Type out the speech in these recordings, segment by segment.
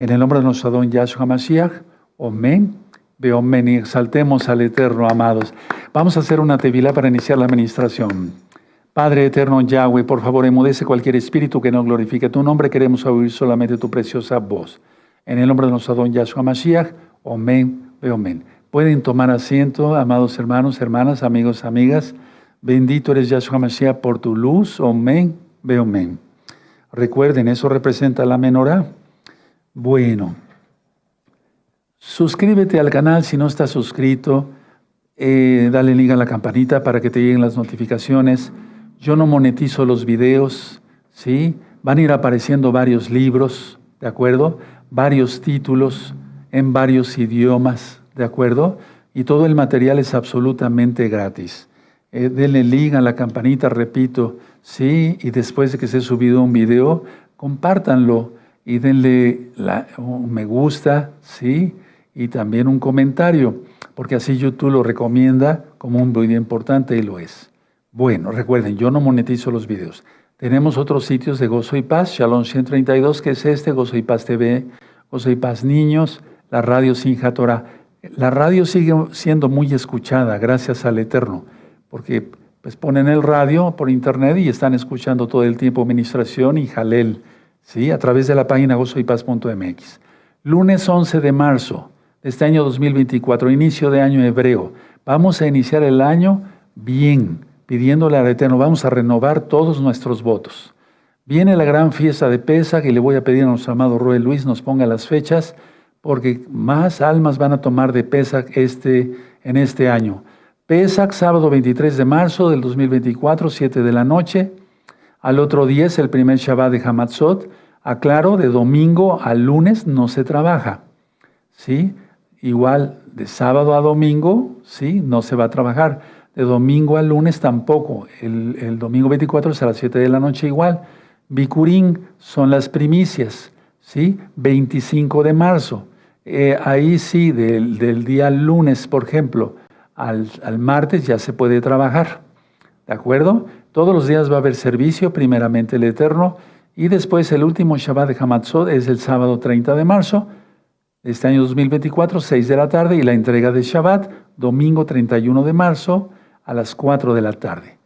En el nombre de nuestro Adón Yahshua Mashiach, amén, amén, y exaltemos al Eterno, amados. Vamos a hacer una tevilá para iniciar la administración. Padre eterno Yahweh, por favor, enmudece cualquier espíritu que no glorifique tu nombre. Queremos oír solamente tu preciosa voz. En el nombre de nuestro Adón Yahshua Mashiach, amén, amén. Pueden tomar asiento, amados hermanos, hermanas, amigos, amigas. Bendito eres Yahshua Mashiach por tu luz, amén, amén. Recuerden, eso representa la menorá. Bueno, suscríbete al canal si no estás suscrito, dale link a la campanita para que te lleguen las notificaciones. Yo no monetizo los videos, ¿sí? Van a ir apareciendo varios libros, ¿de acuerdo? Varios títulos en varios idiomas, ¿de acuerdo? Y todo el material es absolutamente gratis. Denle link a la campanita, repito, ¿sí? Y después de que se ha subido un video, compártanlo. Y denle un me gusta, ¿sí? Y también un comentario, porque así YouTube lo recomienda como un video importante y lo es. Bueno, recuerden, yo no monetizo los videos. Tenemos otros sitios de Gozo y Paz, Shalom 132, que es este, Gozo y Paz TV, Gozo y Paz Niños, la radio Simchat Torah. La radio sigue siendo muy escuchada, gracias al Eterno, porque pues ponen el radio por internet y están escuchando todo el tiempo ministración y jalel, ¿sí? A través de la página gozoypaz.mx. Lunes 11 de marzo de este año 2024, inicio de año hebreo. Vamos a iniciar el año bien, pidiéndole al Eterno, vamos a renovar todos nuestros votos. Viene la gran fiesta de Pesaj y le voy a pedir a nuestro amado Roel Luis nos ponga las fechas, porque más almas van a tomar de Pesaj en este año. Pesaj, sábado 23 de marzo del 2024, 7 de la noche. Al otro día es el primer Shabbat de Hamatzot. Aclaro, de domingo a lunes no se trabaja, ¿sí? Igual de sábado a domingo, ¿sí? No se va a trabajar. De domingo a lunes tampoco. El domingo 24 es a las 7 de la noche igual. Bikurim son las primicias, ¿sí? 25 de marzo. Ahí sí, del día lunes, por ejemplo, al martes ya se puede trabajar, ¿de acuerdo? Todos los días va a haber servicio, primeramente el Eterno, y después el último Shabbat de Hamatzot es el sábado 30 de marzo, de este año 2024, 6 de la tarde, y la entrega de Shabbat, domingo 31 de marzo, a las 4 de la tarde.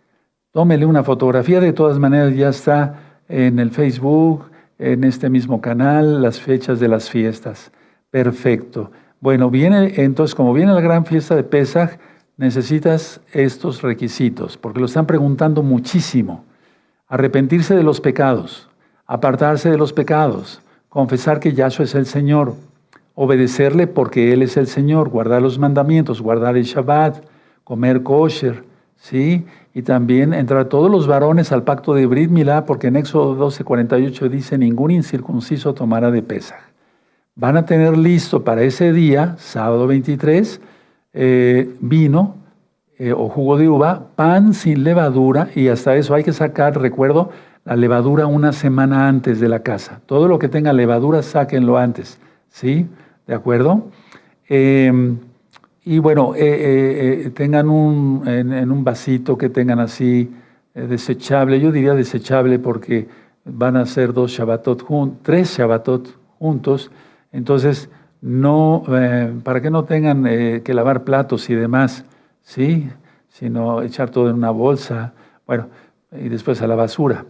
Tómele una fotografía, de todas maneras ya está en el Facebook, en este mismo canal, las fechas de las fiestas. Perfecto. Bueno, entonces, como viene la gran fiesta de Pesaj, necesitas estos requisitos, porque lo están preguntando muchísimo. Arrepentirse de los pecados, apartarse de los pecados, confesar que Yahshua es el Señor, obedecerle porque Él es el Señor, guardar los mandamientos, guardar el Shabbat, comer kosher, ¿sí? Y también entrar todos los varones al pacto de Brit Milá, porque en Éxodo 12:48 dice, ningún incircunciso tomará de Pesaj. Van a tener listo para ese día, sábado 23, vino o jugo de uva, pan sin levadura, y hasta eso hay que sacar, recuerdo, la levadura una semana antes de la casa. Todo lo que tenga levadura, sáquenlo antes, ¿sí? ¿De acuerdo? Y bueno, tengan en un vasito que tengan así desechable, yo diría desechable porque van a ser 3 Shabbatot juntos, entonces no, para que no tengan que lavar platos y demás, ¿sí? Sino echar todo en una bolsa, bueno, y después a la basura.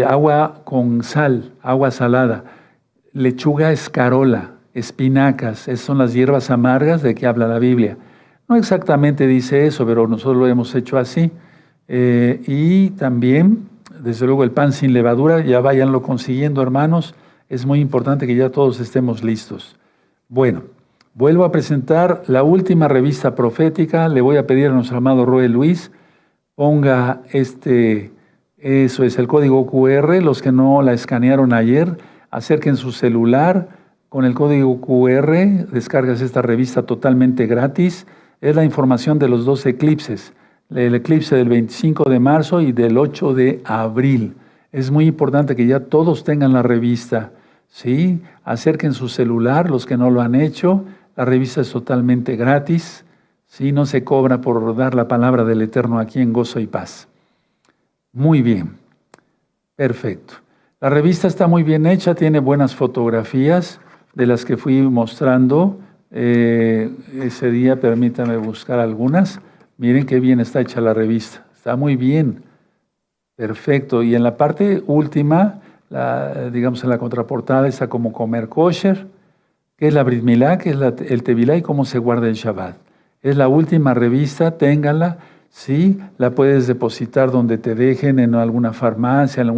Agua con sal, agua salada, lechuga escarola, espinacas, esas son las hierbas amargas de que habla la Biblia. No exactamente dice eso, pero nosotros lo hemos hecho así. Y también, desde luego, el pan sin levadura, ya váyanlo consiguiendo, hermanos. Es muy importante que ya todos estemos listos. Bueno, vuelvo a presentar la última revista profética. Le voy a pedir a nuestro amado Roel Luis, ponga eso es el código QR. Los que no la escanearon ayer, acerquen su celular. Con el código QR descargas esta revista totalmente gratis. Es la información de los 2 eclipses. El eclipse del 25 de marzo y del 8 de abril. Es muy importante que ya todos tengan la revista, ¿sí? Acerquen su celular, los que no lo han hecho. La revista es totalmente gratis, ¿sí? No se cobra por dar la palabra del Eterno aquí en Gozo y Paz. Muy bien, perfecto. La revista está muy bien hecha, tiene buenas fotografías de las que fui mostrando ese día. Permítame buscar algunas. Miren qué bien está hecha la revista. Está muy bien. Perfecto. Y en la parte última, digamos en la contraportada, está como comer kosher, que es la Brit Milá, que es el Tevilá y cómo se guarda el Shabbat. Es la última revista, ténganla. Sí, la puedes depositar donde te dejen, en alguna farmacia, en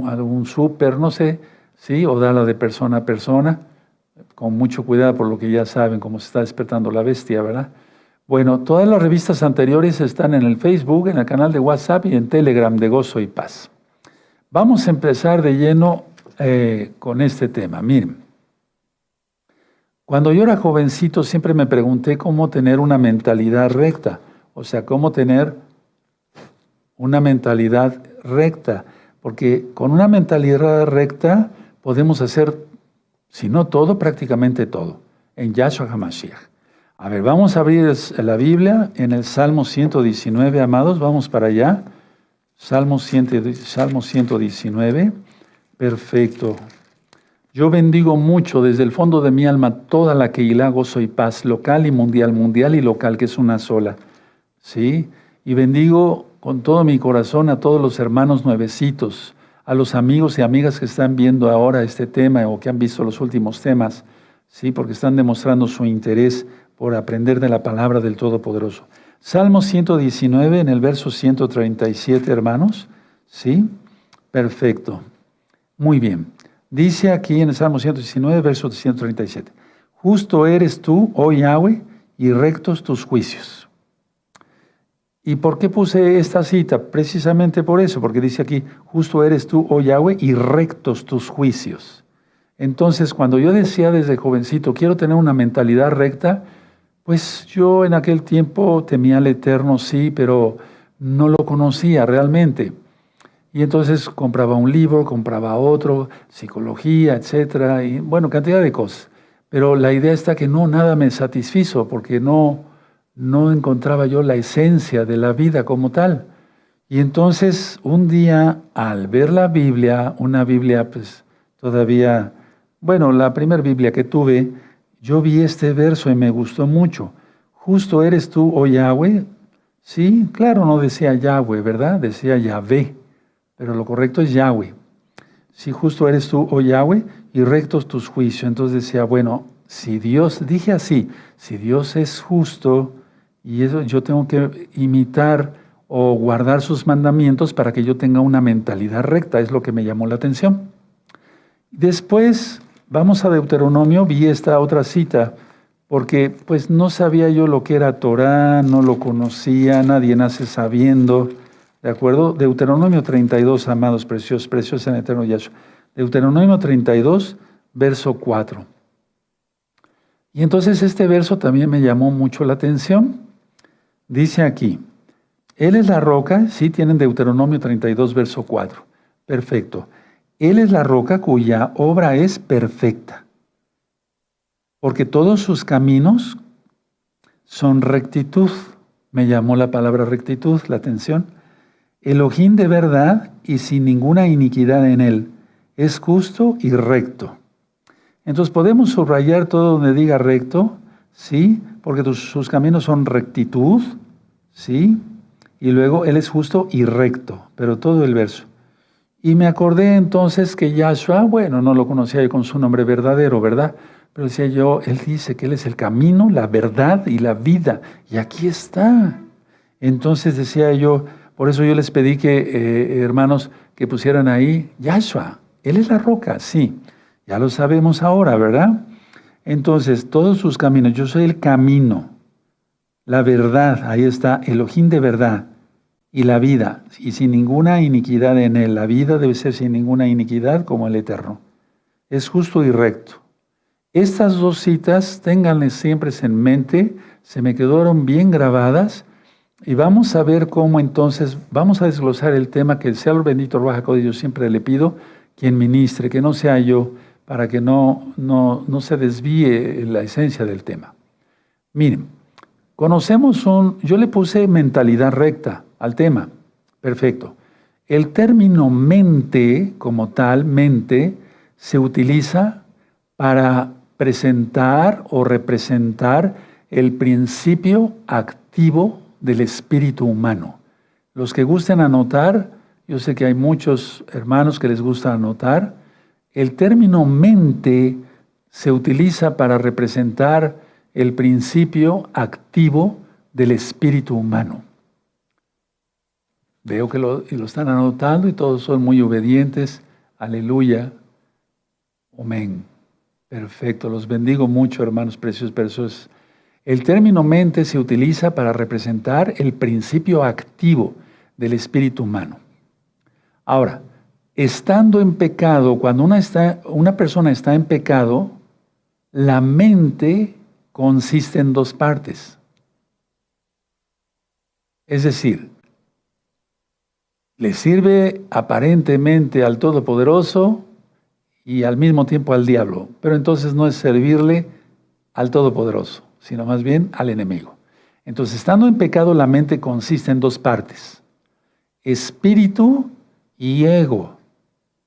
algún súper, no sé, ¿sí? O darla de persona a persona, con mucho cuidado por lo que ya saben, cómo se está despertando la bestia, ¿verdad? Bueno, todas las revistas anteriores están en el Facebook, en el canal de WhatsApp y en Telegram de Gozo y Paz. Vamos a empezar de lleno con este tema. Miren, cuando yo era jovencito siempre me pregunté cómo tener una mentalidad recta, o sea, cómo tener una mentalidad recta. Porque con una mentalidad recta podemos hacer, si no todo, prácticamente todo, en Yahshua HaMashiach. A ver, vamos a abrir la Biblia en el Salmo 119, amados, vamos para allá. Salmo 119, perfecto. Yo bendigo mucho desde el fondo de mi alma toda la Keilah, Gozo y Paz, local y mundial, mundial y local, que es una sola. ¿Sí? Y bendigo con todo mi corazón a todos los hermanos nuevecitos, a los amigos y amigas que están viendo ahora este tema o que han visto los últimos temas, ¿sí? Porque están demostrando su interés por aprender de la palabra del Todopoderoso. Salmo 119 en el verso 137, hermanos, ¿sí? Perfecto. Muy bien. Dice aquí en el Salmo 119, verso 137, justo eres tú, oh Yahweh, y rectos tus juicios. ¿Y por qué puse esta cita? Precisamente por eso, porque dice aquí, justo eres tú, oh Yahweh, y rectos tus juicios. Entonces, cuando yo decía desde jovencito, quiero tener una mentalidad recta, pues yo en aquel tiempo temía al Eterno, sí, pero no lo conocía realmente. Y entonces compraba un libro, compraba otro, psicología, etcétera, y bueno, cantidad de cosas. Pero la idea está que no, nada me satisfizo, porque no encontraba yo la esencia de la vida como tal. Y entonces un día al ver la Biblia, una Biblia pues todavía, bueno, la primera Biblia que tuve, yo vi este verso y me gustó mucho. Justo eres tú, oh Yahweh. Sí, claro, no decía Yahweh, ¿verdad? Decía Yahvé, pero lo correcto es Yahweh. Sí, justo eres tú, oh Yahweh, y rectos tus juicios. Entonces decía, bueno, si Dios, dije así, si Dios es justo, y eso yo tengo que imitar o guardar sus mandamientos para que yo tenga una mentalidad recta, es lo que me llamó la atención. Después, vamos a Deuteronomio, vi esta otra cita, porque pues no sabía yo lo que era Torah, no lo conocía, nadie nace sabiendo, ¿de acuerdo? Deuteronomio 32, amados, preciosos en el eterno Yahshua. Deuteronomio 32, verso 4. Y entonces este verso también me llamó mucho la atención. Dice aquí, Él es la roca, sí tienen Deuteronomio 32, verso 4. Perfecto. Él es la roca cuya obra es perfecta, porque todos sus caminos son rectitud. Me llamó la palabra rectitud, la atención. Elohim de verdad y sin ninguna iniquidad en él. Es justo y recto. Entonces podemos subrayar todo donde diga recto, ¿sí? Porque sus caminos son rectitud, ¿sí? Y luego Él es justo y recto, pero todo el verso. Y me acordé entonces que Yahshua, bueno, no lo conocía yo con su nombre verdadero, ¿verdad? Pero decía yo, Él dice que Él es el camino, la verdad y la vida. Y aquí está. Entonces decía yo, por eso yo les pedí que, hermanos, que pusieran ahí Yahshua. Él es la roca, sí. Ya lo sabemos ahora, ¿verdad? Entonces, todos sus caminos, yo soy el camino, la verdad, ahí está, Elohim de verdad, y la vida, y sin ninguna iniquidad en él. La vida debe ser sin ninguna iniquidad como el Eterno. Es justo y recto. Estas dos citas, ténganlas siempre en mente, se me quedaron bien grabadas, y vamos a ver cómo entonces, vamos a desglosar el tema, que sea el bendito Ruach HaKodesh, yo siempre le pido, quien ministre, que no sea yo, para que no se desvíe la esencia del tema. Miren, yo le puse mentalidad recta al tema, perfecto. El término mente, como tal, mente, se utiliza para presentar o representar el principio activo del espíritu humano. Los que gusten anotar, yo sé que hay muchos hermanos que les gusta anotar, el término mente se utiliza para representar el principio activo del espíritu humano. Veo que lo están anotando y todos son muy obedientes. Aleluya. Amén. Perfecto. Los bendigo mucho, hermanos preciosos. El término mente se utiliza para representar el principio activo del espíritu humano. Ahora, estando en pecado, cuando una persona está en pecado, la mente consiste en dos partes. Es decir, le sirve aparentemente al Todopoderoso y al mismo tiempo al diablo, pero entonces no es servirle al Todopoderoso, sino más bien al enemigo. Entonces, estando en pecado, la mente consiste en dos partes: espíritu y ego.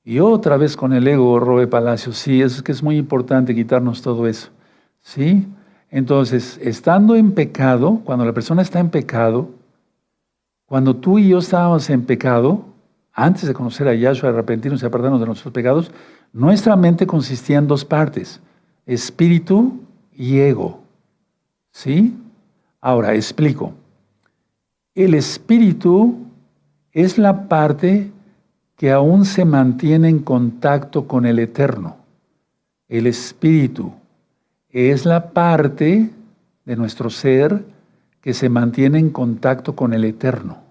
Y otra vez con el ego, Roe Palacio. Sí, es que es muy importante quitarnos todo eso. ¿Sí? Entonces, estando en pecado, cuando la persona está en pecado, cuando tú y yo estábamos en pecado, antes de conocer a Yahshua, arrepentirnos y apartarnos de nuestros pecados, nuestra mente consistía en dos partes: espíritu y ego. ¿Sí? Ahora, explico. El espíritu es la parte que aún se mantiene en contacto con el Eterno. El espíritu es la parte de nuestro ser que se mantiene en contacto con el Eterno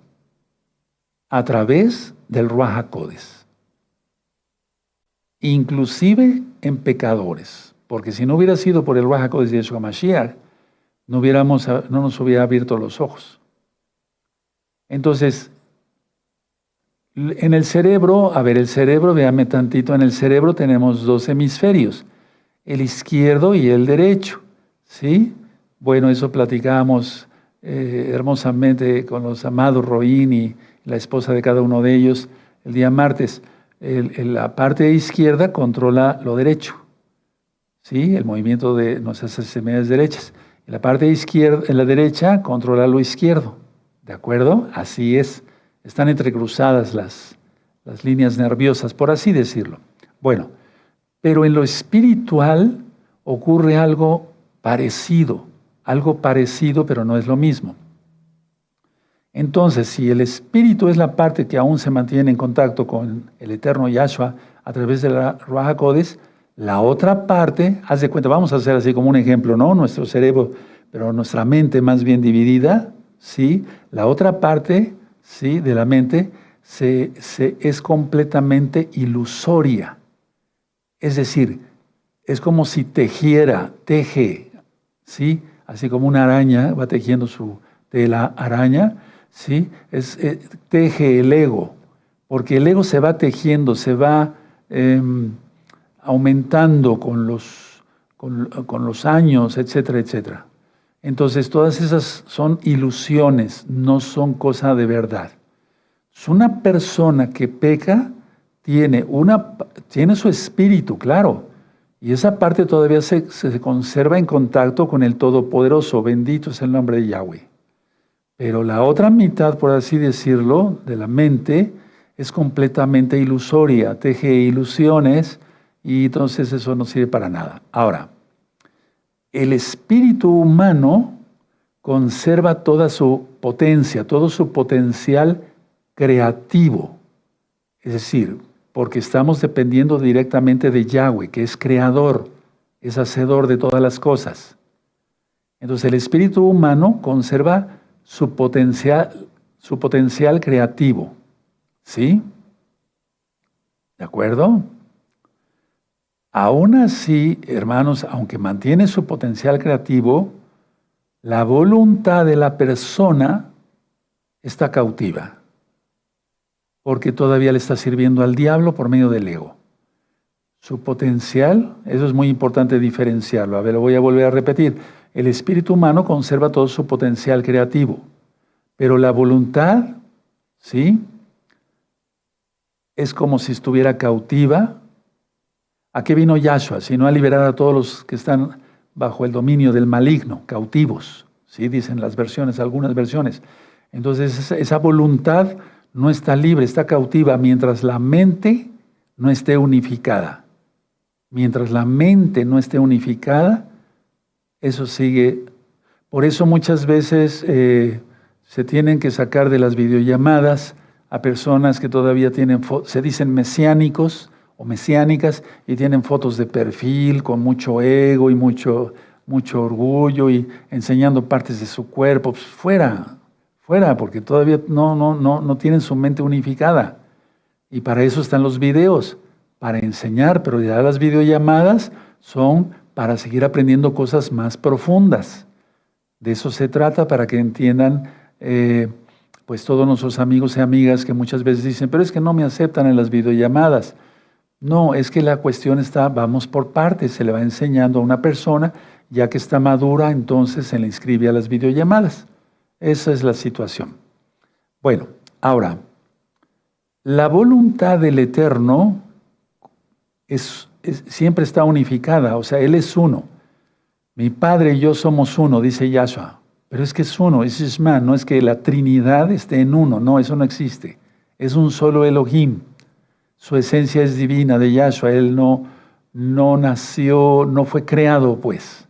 a través del Ruach HaKodes. Inclusive en pecadores, porque si no hubiera sido por el Ruach HaKodes de Yeshua Mashiach, no nos hubiera abierto los ojos. Entonces, en el cerebro, véame tantito, en el cerebro tenemos dos hemisferios, el izquierdo y el derecho, ¿sí? Bueno, eso platicamos hermosamente con los amados Roín y la esposa de cada uno de ellos el día martes. La parte izquierda controla lo derecho, ¿sí? El movimiento de nuestras extremidades derechas. Y la parte izquierda, en la derecha, controla lo izquierdo, ¿de acuerdo? Así es. Están entrecruzadas las líneas nerviosas, por así decirlo. Bueno, pero en lo espiritual ocurre algo parecido, pero no es lo mismo. Entonces, si el espíritu es la parte que aún se mantiene en contacto con el eterno Yahshua a través de la Ruach HaKodes, la otra parte, haz de cuenta, vamos a hacer así como un ejemplo, ¿no? Nuestro cerebro, pero nuestra mente más bien dividida, ¿sí? La otra parte, ¿sí?, de la mente es completamente ilusoria. Es decir, es como si teje, ¿sí? Así como una araña va tejiendo su tela araña, ¿sí? Teje el ego, porque el ego se va tejiendo, se va aumentando con los años, etcétera, etcétera. Entonces, todas esas son ilusiones, no son cosa de verdad. Una persona que peca tiene su espíritu, claro, y esa parte todavía se conserva en contacto con el Todopoderoso, bendito es el nombre de Yahweh. Pero la otra mitad, por así decirlo, de la mente es completamente ilusoria, teje ilusiones y entonces eso no sirve para nada. Ahora, el espíritu humano conserva toda su potencia, todo su potencial creativo. Es decir, porque estamos dependiendo directamente de Yahweh, que es creador, es hacedor de todas las cosas. Entonces el espíritu humano conserva su potencial creativo. ¿Sí? ¿De acuerdo? Aún así, hermanos, aunque mantiene su potencial creativo, la voluntad de la persona está cautiva, porque todavía le está sirviendo al diablo por medio del ego. Su potencial, eso es muy importante diferenciarlo. A ver, lo voy a volver a repetir. El espíritu humano conserva todo su potencial creativo, pero la voluntad, ¿sí?, es como si estuviera cautiva. ¿A qué vino Yahshua? Sino a liberar a todos los que están bajo el dominio del maligno, cautivos, ¿sí? Dicen las versiones, algunas versiones. Entonces esa voluntad no está libre, está cautiva mientras la mente no esté unificada. Mientras la mente no esté unificada, eso sigue. Por eso muchas veces se tienen que sacar de las videollamadas a personas que todavía se dicen mesiánicos o mesiánicas y tienen fotos de perfil con mucho ego y mucho orgullo y enseñando partes de su cuerpo. Pues fuera, porque todavía no tienen su mente unificada. Y para eso están los videos, para enseñar, pero ya las videollamadas son para seguir aprendiendo cosas más profundas. De eso se trata, para que entiendan pues todos nuestros amigos y amigas que muchas veces dicen, pero es que no me aceptan en las videollamadas. No, es que la cuestión está, vamos por partes, se le va enseñando a una persona, ya que está madura, entonces se le inscribe a las videollamadas. Esa es la situación. Bueno, ahora, la voluntad del Eterno siempre está unificada, o sea, Él es uno. Mi Padre y yo somos uno, dice Yahshua. Pero es que es uno, es Shema, no es que la Trinidad esté en uno, no, eso no existe. Es un solo Elohim. Su esencia es divina de Yahshua, Él no nació, no fue creado, pues.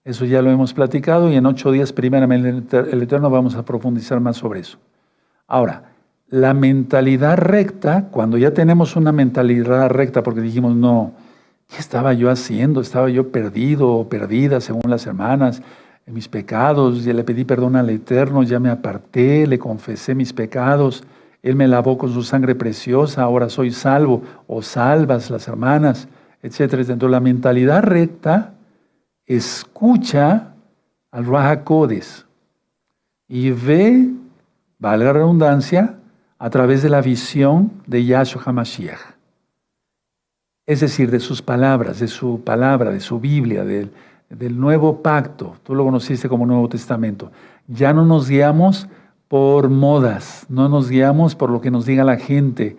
Eso ya lo hemos platicado y en 8 días, primeramente, el Eterno, vamos a profundizar más sobre eso. Ahora, la mentalidad recta, cuando ya tenemos una mentalidad recta, porque dijimos, no, ¿qué estaba yo haciendo? Estaba yo perdido o perdida, según las hermanas, en mis pecados. Ya le pedí perdón al Eterno, ya me aparté, le confesé mis pecados. Él me lavó con su sangre preciosa, ahora soy salvo, o salvas las hermanas, etc. Entonces, la mentalidad recta escucha al Ruach HaKodesh y ve, valga la redundancia, a través de la visión de Yahshua HaMashiach. Es decir, de sus palabras, de su Biblia, del nuevo pacto. Tú lo conociste como Nuevo Testamento. Ya no nos guiamos por modas, no nos guiamos por lo que nos diga la gente,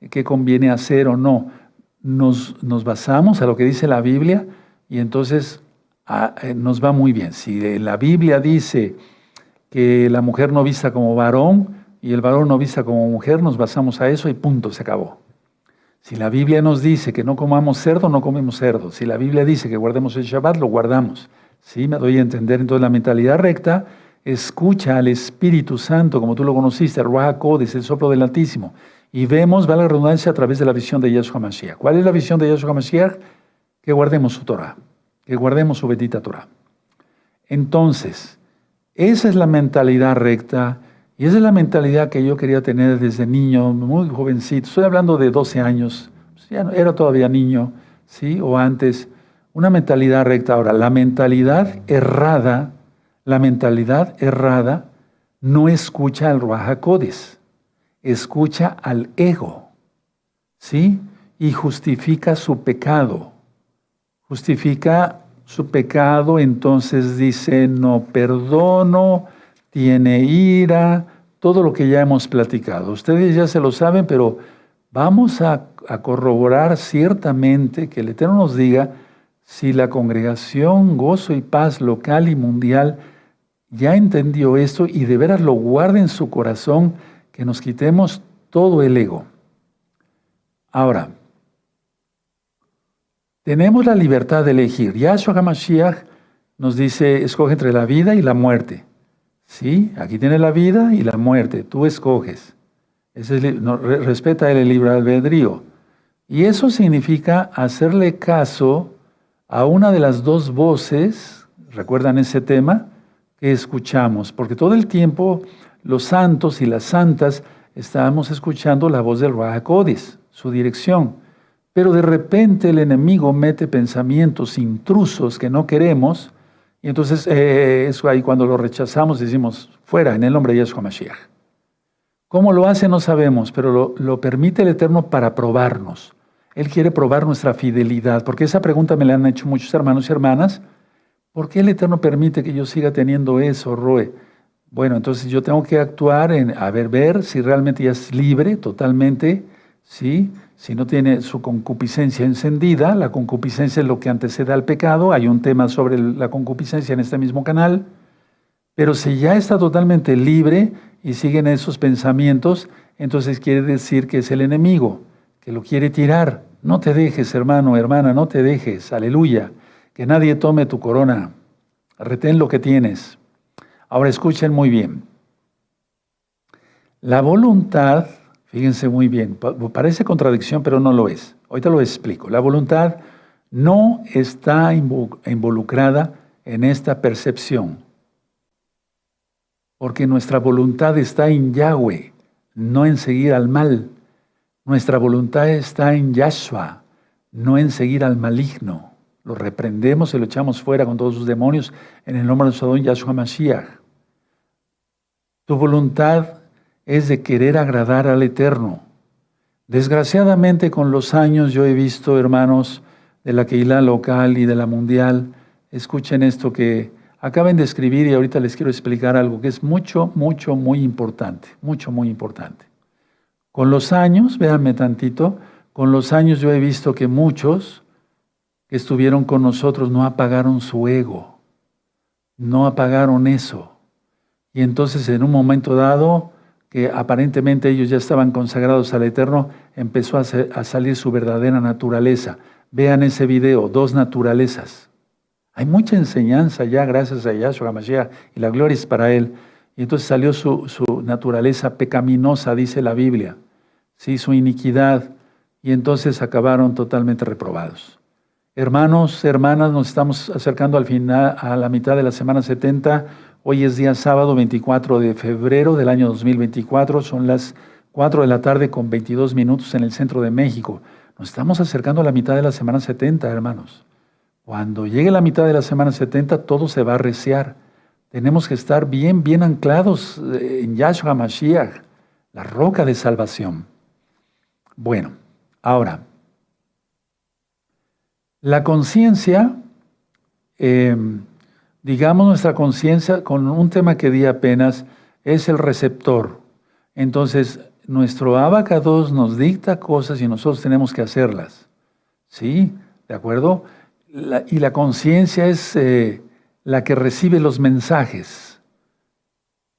qué conviene hacer o no. Nos basamos a lo que dice la Biblia y entonces nos va muy bien. Si la Biblia dice que la mujer no vista como varón y el varón no vista como mujer, nos basamos a eso y punto, se acabó. Si la Biblia nos dice que no comamos cerdo, no comemos cerdo. Si la Biblia dice que guardemos el Shabbat, lo guardamos. ¿Sí? Me doy a entender. Entonces la mentalidad recta escucha al Espíritu Santo, como tú lo conociste, el Ruach HaKodesh, el soplo del Altísimo. Y vemos, va la redundancia, a través de la visión de Yahshua HaMashiach. ¿Cuál es la visión de Yahshua HaMashiach? Que guardemos su Torah, que guardemos su bendita Torah. Entonces, esa es la mentalidad recta. Y esa es la mentalidad que yo quería tener desde niño, muy jovencito. Estoy hablando de 12 años, ya no, era todavía niño, ¿sí? O antes. Una mentalidad recta. Ahora, la mentalidad errada no escucha al Ruach HaKodesh, escucha al ego, ¿sí? Y justifica su pecado. Justifica su pecado, entonces dice, no perdono, tiene ira, todo lo que ya hemos platicado. Ustedes ya se lo saben, pero vamos a corroborar ciertamente que el Eterno nos diga si la congregación Gozo y Paz local y mundial ya entendió esto y de veras lo guarda en su corazón, que nos quitemos todo el ego. Ahora, tenemos la libertad de elegir. Yahshua HaMashiach nos dice, escoge entre la vida y la muerte. Sí, aquí tiene la vida y la muerte, tú escoges. Respeta el libre albedrío. Y eso significa hacerle caso a una de las dos voces, ¿recuerdan ese tema? Que escuchamos, porque todo el tiempo los santos y las santas estábamos escuchando la voz del Ruach HaKodesh, su dirección. Pero de repente el enemigo mete pensamientos intrusos que no queremos. Y entonces eso ahí cuando lo rechazamos decimos, fuera, en el nombre de Yahshua Mashiach. ¿Cómo lo hace? No sabemos, pero lo permite el Eterno para probarnos. Él quiere probar nuestra fidelidad, porque esa pregunta me la han hecho muchos hermanos y hermanas. ¿Por qué el Eterno permite que yo siga teniendo eso, Roe? Bueno, entonces yo tengo que actuar en, ver si realmente ya es libre totalmente ¿sí? Si no tiene su concupiscencia encendida, la concupiscencia es lo que antecede al pecado, hay un tema sobre la concupiscencia en este mismo canal, pero si ya está totalmente libre y siguen esos pensamientos, entonces quiere decir que es el enemigo, que lo quiere tirar. No te dejes, hermano, hermana, no te dejes, aleluya, que nadie tome tu corona, retén lo que tienes. Ahora escuchen muy bien. La voluntad, fíjense muy bien, parece contradicción, pero no lo es. Ahorita lo explico. La voluntad no está involucrada en esta percepción, porque nuestra voluntad está en Yahweh, no en seguir al mal. Nuestra voluntad está en Yahshua, no en seguir al maligno. Lo reprendemos y lo echamos fuera con todos sus demonios en el nombre de nuestro Adón Yahshua Mashiach. Tu voluntad es de querer agradar al Eterno. Desgraciadamente, con los años yo he visto, hermanos, de la Keilah local y de la mundial, escuchen esto que acaben de escribir y ahorita les quiero explicar algo que es muy importante, muy importante. Con los años, véanme tantito, con los años yo he visto que muchos que estuvieron con nosotros no apagaron su ego, no apagaron eso. Y entonces en un momento dado, que aparentemente ellos ya estaban consagrados al Eterno, empezó a salir su verdadera naturaleza. Vean ese video, 2 naturalezas. Hay mucha enseñanza ya gracias a Yahshua HaMashiach y la gloria es para Él. Y entonces salió su naturaleza pecaminosa, dice la Biblia, ¿sí? Su iniquidad. Y entonces acabaron totalmente reprobados. Hermanos, hermanas, nos estamos acercando al final, a la mitad de la semana 70. Hoy es día sábado 24 de febrero del año 2024. Son las 4 de la tarde con 22 minutos en el centro de México. Nos estamos acercando a la mitad de la semana 70, hermanos. Cuando llegue la mitad de la semana 70, todo se va a arreciar. Tenemos que estar bien anclados en Yahshua HaMashiach, la roca de salvación. Bueno, ahora, la conciencia, digamos nuestra conciencia, con un tema que di apenas, es el receptor. Entonces, nuestro Abacados nos dicta cosas y nosotros tenemos que hacerlas. ¿Sí? ¿De acuerdo? Y la conciencia es la que recibe los mensajes.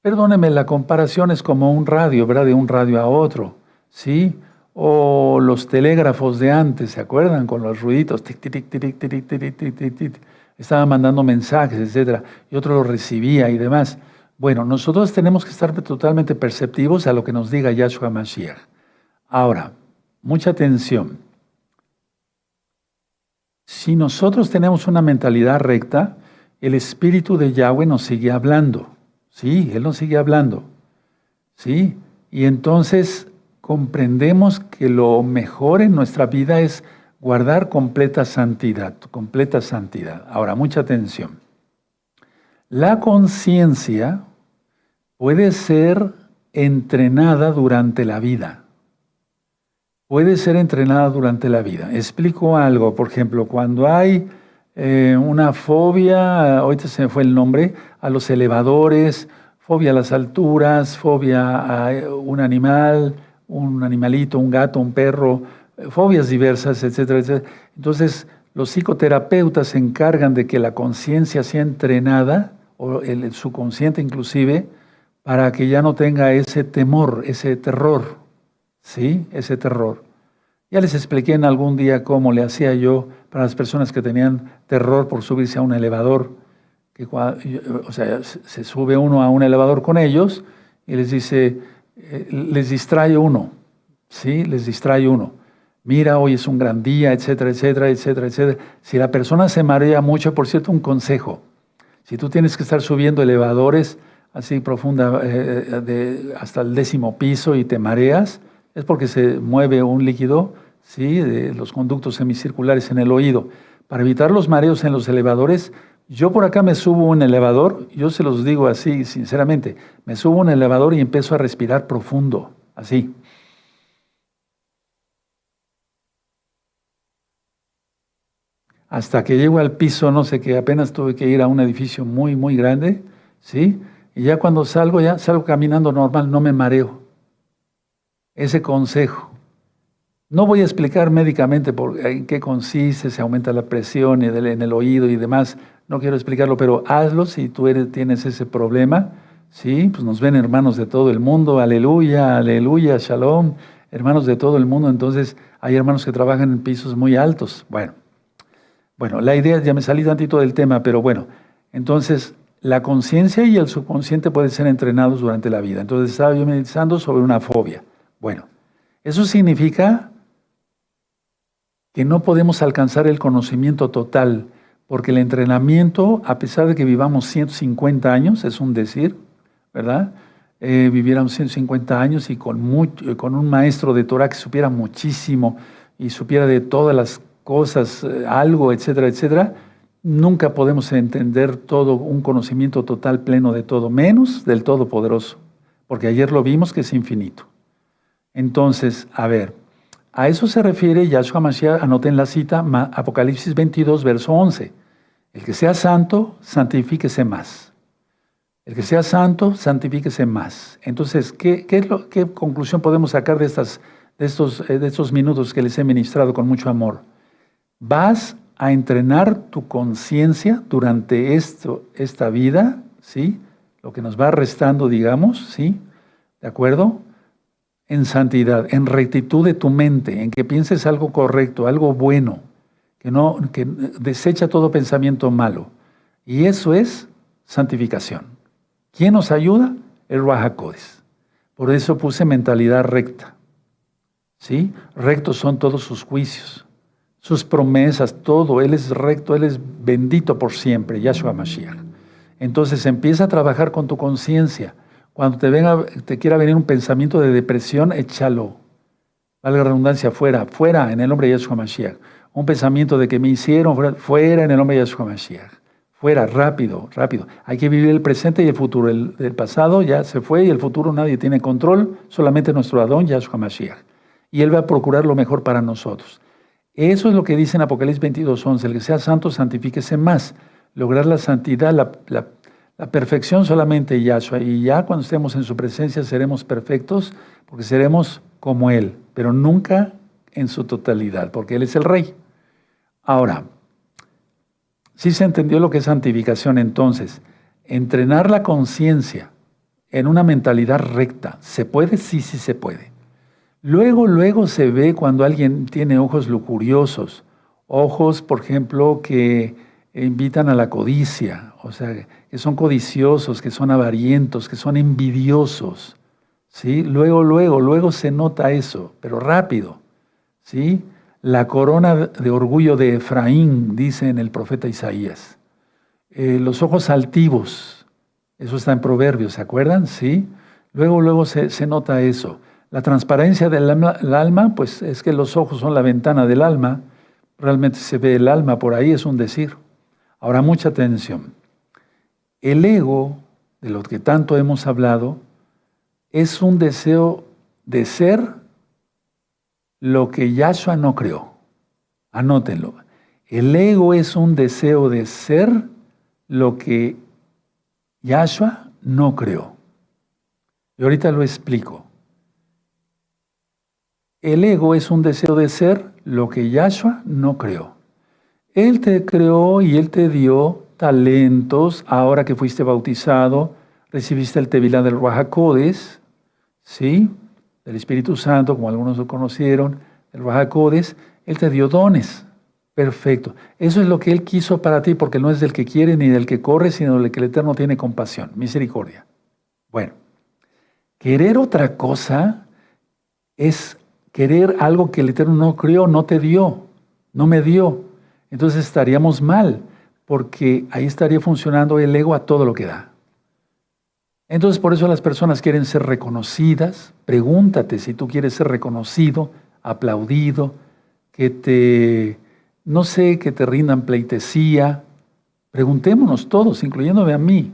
Perdónenme, la comparación es como un radio, ¿verdad? De un radio a otro, ¿sí? O los telégrafos de antes, ¿se acuerdan? Con los ruiditos, tic, tic, tic, tic, tic, tic, tic, tic, tic. Estaban mandando mensajes, etc. Y otro los recibía y demás. Bueno, nosotros tenemos que estar totalmente perceptivos a lo que nos diga Yahshua Mashiach. Ahora, mucha atención. Si nosotros tenemos una mentalidad recta, el Espíritu de Yahweh nos sigue hablando. Sí, Él nos sigue hablando. Sí, y entonces comprendemos que lo mejor en nuestra vida es guardar completa santidad, completa santidad. Ahora, mucha atención. La conciencia puede ser entrenada durante la vida. Puede ser entrenada durante la vida. Explico algo, por ejemplo, cuando hay una fobia, ahorita se me fue el nombre, a los elevadores, fobia a las alturas, fobia a un animal, un animalito, un gato, un perro, fobias diversas, etcétera, etcétera. Entonces, los psicoterapeutas se encargan de que la conciencia sea entrenada, o el subconsciente inclusive, para que ya no tenga ese temor, ese terror. ¿Sí? Ese terror. Ya les expliqué en algún día cómo le hacía yo para las personas que tenían terror por subirse a un elevador. O sea, se sube uno a un elevador con ellos y les dice, les distrae uno. ¿Sí? Les distrae uno. Mira, hoy es un gran día, etcétera, etcétera, etcétera, etcétera. Si la persona se marea mucho, por cierto, un consejo. Si tú tienes que estar subiendo elevadores así profunda, hasta el 10º piso y te mareas, es porque se mueve un líquido, ¿sí?, de los conductos semicirculares en el oído. Para evitar los mareos en los elevadores, yo por acá me subo a un elevador, yo se los digo así, sinceramente, me subo a un elevador y empiezo a respirar profundo, así. Hasta que llego al piso, no sé qué, apenas tuve que ir a un edificio muy grande, ¿sí? Y ya cuando salgo caminando normal, no me mareo. Ese consejo, No voy a explicar médicamente en qué consiste, se aumenta la presión en el oído y demás. No quiero explicarlo, pero hazlo si tú tienes ese problema. Sí, pues nos ven hermanos de todo el mundo. Aleluya, aleluya, shalom. Hermanos de todo el mundo. Entonces, hay hermanos que trabajan en pisos muy altos. Bueno, la idea, ya me salí tantito del tema, pero bueno. Entonces, la conciencia y el subconsciente pueden ser entrenados durante la vida. Entonces, estaba yo meditando sobre una fobia. Bueno, eso significa que no podemos alcanzar el conocimiento total, porque el entrenamiento, a pesar de que vivamos 150 años, es un decir, ¿verdad? Viviéramos 150 años y con un maestro de Torah que supiera muchísimo y supiera de todas las cosas, algo, etcétera, etcétera, nunca podemos entender todo, un conocimiento total, pleno de todo, menos del Todopoderoso, porque ayer lo vimos que es infinito. Entonces, a ver, a eso se refiere Yahshua Mashiach, anoten la cita, Apocalipsis 22, verso 11. El que sea santo, santifíquese más. El que sea santo, santifíquese más. Entonces, ¿qué conclusión podemos sacar de estos minutos que les he ministrado con mucho amor? Vas a entrenar tu conciencia durante esta vida, ¿sí? Lo que nos va restando, digamos, ¿sí? ¿De acuerdo? En santidad, en rectitud de tu mente, en que pienses algo correcto, algo bueno, que desecha todo pensamiento malo. Y eso es santificación. ¿Quién nos ayuda? El Ruach HaKodesh. Por eso puse mentalidad recta. ¿Sí? Rectos son todos sus juicios, sus promesas, todo. Él es recto, Él es bendito por siempre, Yahshua Mashiach. Entonces empieza a trabajar con tu conciencia. Cuando te quiera venir un pensamiento de depresión, échalo. Valga la redundancia, fuera en el nombre de Yahshua Mashiach. Un pensamiento de que me hicieron, fuera en el nombre de Yahshua Mashiach. Fuera, rápido, rápido. Hay que vivir el presente y el futuro. El pasado ya se fue y el futuro nadie tiene control, solamente nuestro Adón, Yahshua Mashiach. Y Él va a procurar lo mejor para nosotros. Eso es lo que dice en Apocalipsis 22:11. El que sea santo, santifíquese más. Lograr la santidad, la perfección solamente Yahshua, y ya cuando estemos en su presencia seremos perfectos, porque seremos como Él, pero nunca en su totalidad, porque Él es el Rey. Ahora, ¿sí se entendió lo que es santificación entonces? Entrenar la conciencia en una mentalidad recta, ¿se puede? Sí, sí se puede. Luego se ve cuando alguien tiene ojos lujuriosos, ojos, por ejemplo, que invitan a la codicia, o sea, que son codiciosos, que son avarientos, que son envidiosos, ¿sí? Luego se nota eso, pero rápido, ¿sí? La corona de orgullo de Efraín, dice en el profeta Isaías. Los ojos altivos, eso está en Proverbios, ¿se acuerdan? ¿Sí? Luego se nota eso. La transparencia del alma, pues es que los ojos son la ventana del alma, realmente se ve el alma por ahí, es un decir. Ahora, mucha atención. El ego, de lo que tanto hemos hablado, es un deseo de ser lo que Yahshua no creó. Anótenlo. El ego es un deseo de ser lo que Yahshua no creó. Y ahorita lo explico. El ego es un deseo de ser lo que Yahshua no creó. Él te creó y Él te dio talentos. Ahora que fuiste bautizado, recibiste el Tevilá del Ruach HaKodesh, ¿sí? Del Espíritu Santo, como algunos lo conocieron, el Ruach HaKodesh. Él te dio dones. Perfecto. Eso es lo que Él quiso para ti, porque no es del que quiere ni del que corre, sino del que el Eterno tiene compasión, misericordia. Bueno, querer otra cosa es querer algo que el Eterno no creó, no te dio, no me dio. Entonces estaríamos mal, porque ahí estaría funcionando el ego a todo lo que da. Entonces por eso las personas quieren ser reconocidas. Pregúntate si tú quieres ser reconocido, aplaudido, que te rindan pleitesía. Preguntémonos todos, incluyéndome a mí.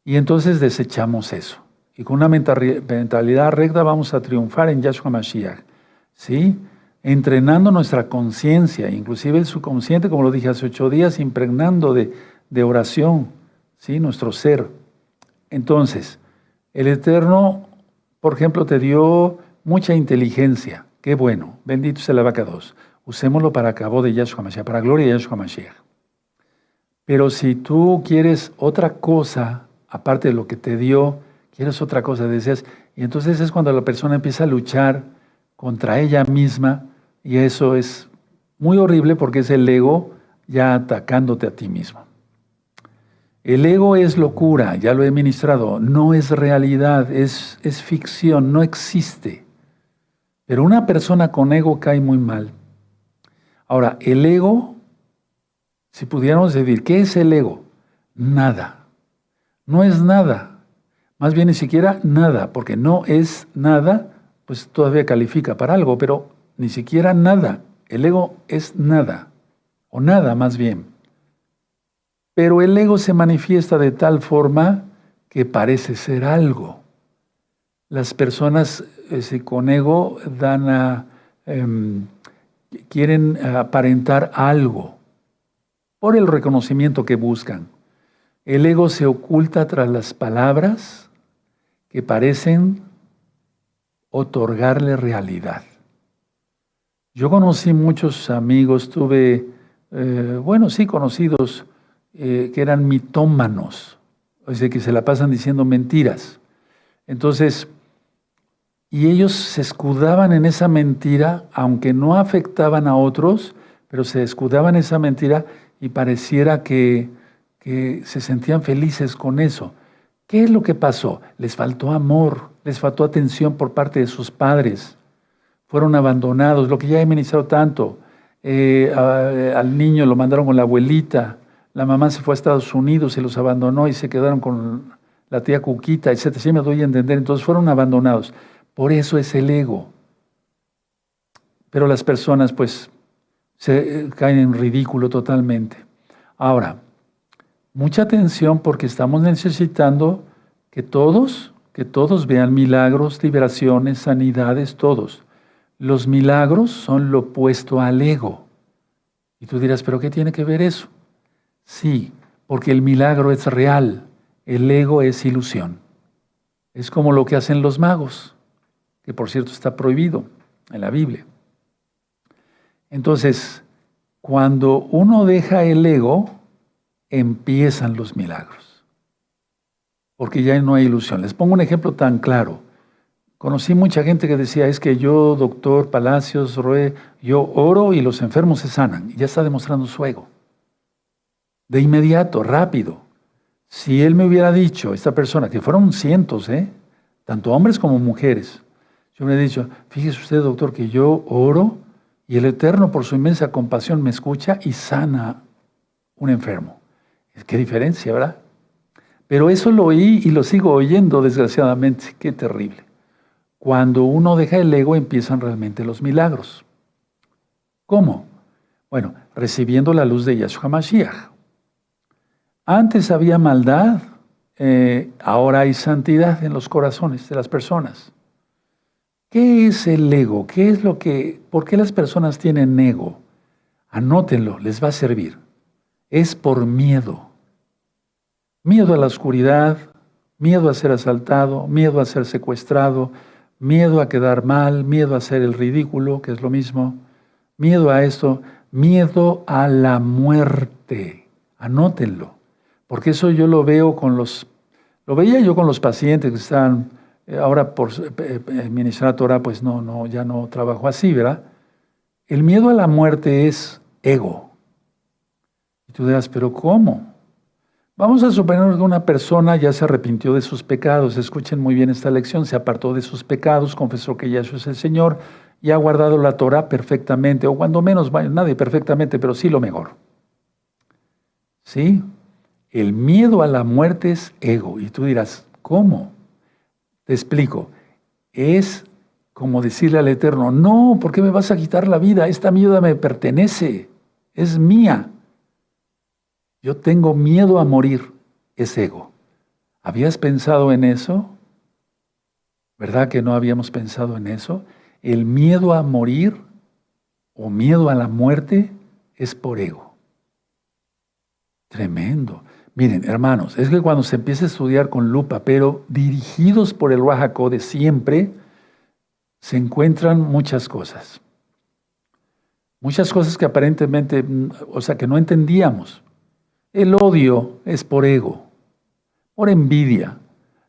Y entonces desechamos eso. Y con una mentalidad recta vamos a triunfar en Yahshua Mashiach. ¿Sí? Entrenando nuestra conciencia, inclusive el subconsciente, como lo dije hace 8 días, impregnando de oración, ¿sí? Nuestro ser. Entonces, el Eterno, por ejemplo, te dio mucha inteligencia. Qué bueno, bendito sea el abacados. Usémoslo para cabo de Yahshua Mashiach, para gloria de Yahshua Mashiach. Pero si tú quieres otra cosa, aparte de lo que te dio, quieres otra cosa, deseas, y entonces es cuando la persona empieza a luchar contra ella misma, y eso es muy horrible porque es el ego ya atacándote a ti mismo. El ego es locura, ya lo he ministrado, no es realidad, es ficción, no existe. Pero una persona con ego cae muy mal. Ahora, el ego, si pudiéramos decir, ¿qué es el ego? Nada. No es nada. Más bien ni siquiera nada, porque no es nada, pues todavía califica para algo, pero ni siquiera nada. El ego es nada, o nada más bien. Pero el ego se manifiesta de tal forma que parece ser algo. Las personas con ego quieren aparentar algo por el reconocimiento que buscan. El ego se oculta tras las palabras que parecen otorgarle realidad. Yo conocí muchos amigos, tuve, conocidos que eran mitómanos, o sea, que se la pasan diciendo mentiras. Entonces, y ellos se escudaban en esa mentira, aunque no afectaban a otros, pero se escudaban en esa mentira y pareciera que se sentían felices con eso. ¿Qué es lo que pasó? Les faltó amor, les faltó atención por parte de sus padres. Fueron abandonados, lo que ya he ministrado tanto. Al niño lo mandaron con la abuelita, la mamá se fue a Estados Unidos, se los abandonó y se quedaron con la tía Cuquita, etc. Sí me doy a entender, entonces fueron abandonados. Por eso es el ego. Pero las personas pues se caen en ridículo totalmente. Ahora, mucha atención porque estamos necesitando que todos vean milagros, liberaciones, sanidades, todos. Los milagros son lo opuesto al ego. Y tú dirás, ¿pero qué tiene que ver eso? Sí, porque el milagro es real, el ego es ilusión. Es como lo que hacen los magos, que por cierto está prohibido en la Biblia. Entonces, cuando uno deja el ego, empiezan los milagros. Porque ya no hay ilusión. Les pongo un ejemplo tan claro. Conocí mucha gente que decía, es que yo, doctor Palacios, yo oro y los enfermos se sanan. Y ya está demostrando su ego. De inmediato, rápido. Si él me hubiera dicho, esta persona, que fueron cientos, tanto hombres como mujeres, yo me hubiera dicho, fíjese usted, doctor, que yo oro y el Eterno por su inmensa compasión me escucha y sana un enfermo. Qué diferencia, ¿verdad? Pero eso lo oí y lo sigo oyendo, desgraciadamente. Qué terrible. Cuando uno deja el ego, empiezan realmente los milagros. ¿Cómo? Bueno, recibiendo la luz de Yahshua Mashiach. Antes había maldad, ahora hay santidad en los corazones de las personas. ¿Qué es el ego? ¿Por qué las personas tienen ego? Anótenlo, les va a servir. Es por miedo. Miedo a la oscuridad, miedo a ser asaltado, miedo a ser secuestrado, miedo a quedar mal, miedo a hacer el ridículo, que es lo mismo, miedo a esto, miedo a la muerte. Anótenlo, porque eso yo lo veía yo con los pacientes que están, ahora por ministrar Torah, pues ya no trabajo así, ¿verdad? El miedo a la muerte es ego. Y tú dirás, ¿pero cómo? Vamos a suponer que una persona ya se arrepintió de sus pecados. Escuchen muy bien esta lección. Se apartó de sus pecados, confesó que Yahshua es el Señor y ha guardado la Torah perfectamente, o cuando menos, nadie perfectamente, pero sí lo mejor. ¿Sí? El miedo a la muerte es ego. Y tú dirás, ¿cómo? Te explico. Es como decirle al Eterno, no, ¿por qué me vas a quitar la vida? Esta vida me pertenece, es mía. Yo tengo miedo a morir, es ego. ¿Habías pensado en eso? ¿Verdad que no habíamos pensado en eso? El miedo a morir o miedo a la muerte es por ego. Tremendo. Miren, hermanos, es que cuando se empieza a estudiar con lupa, pero dirigidos por el Ruach HaKodesh siempre, se encuentran muchas cosas. Muchas cosas que aparentemente, o sea, que no entendíamos. El odio es por ego, por envidia.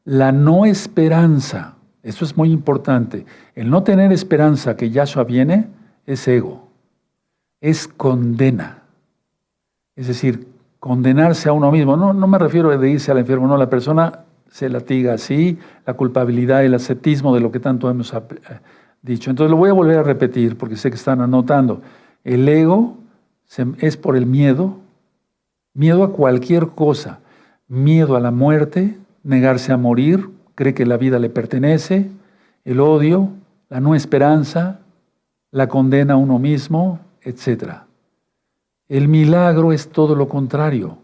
La no esperanza, eso es muy importante. El no tener esperanza que Yahshua viene es ego, es condena. Es decir, condenarse a uno mismo. No me refiero a de irse al infierno, no, la persona se latiga así, la culpabilidad, el ascetismo de lo que tanto hemos dicho. Entonces lo voy a volver a repetir porque sé que están anotando. El ego es por el miedo a cualquier cosa, miedo a la muerte, negarse a morir, cree que la vida le pertenece, el odio, la no esperanza, la condena a uno mismo, etc. El milagro es todo lo contrario,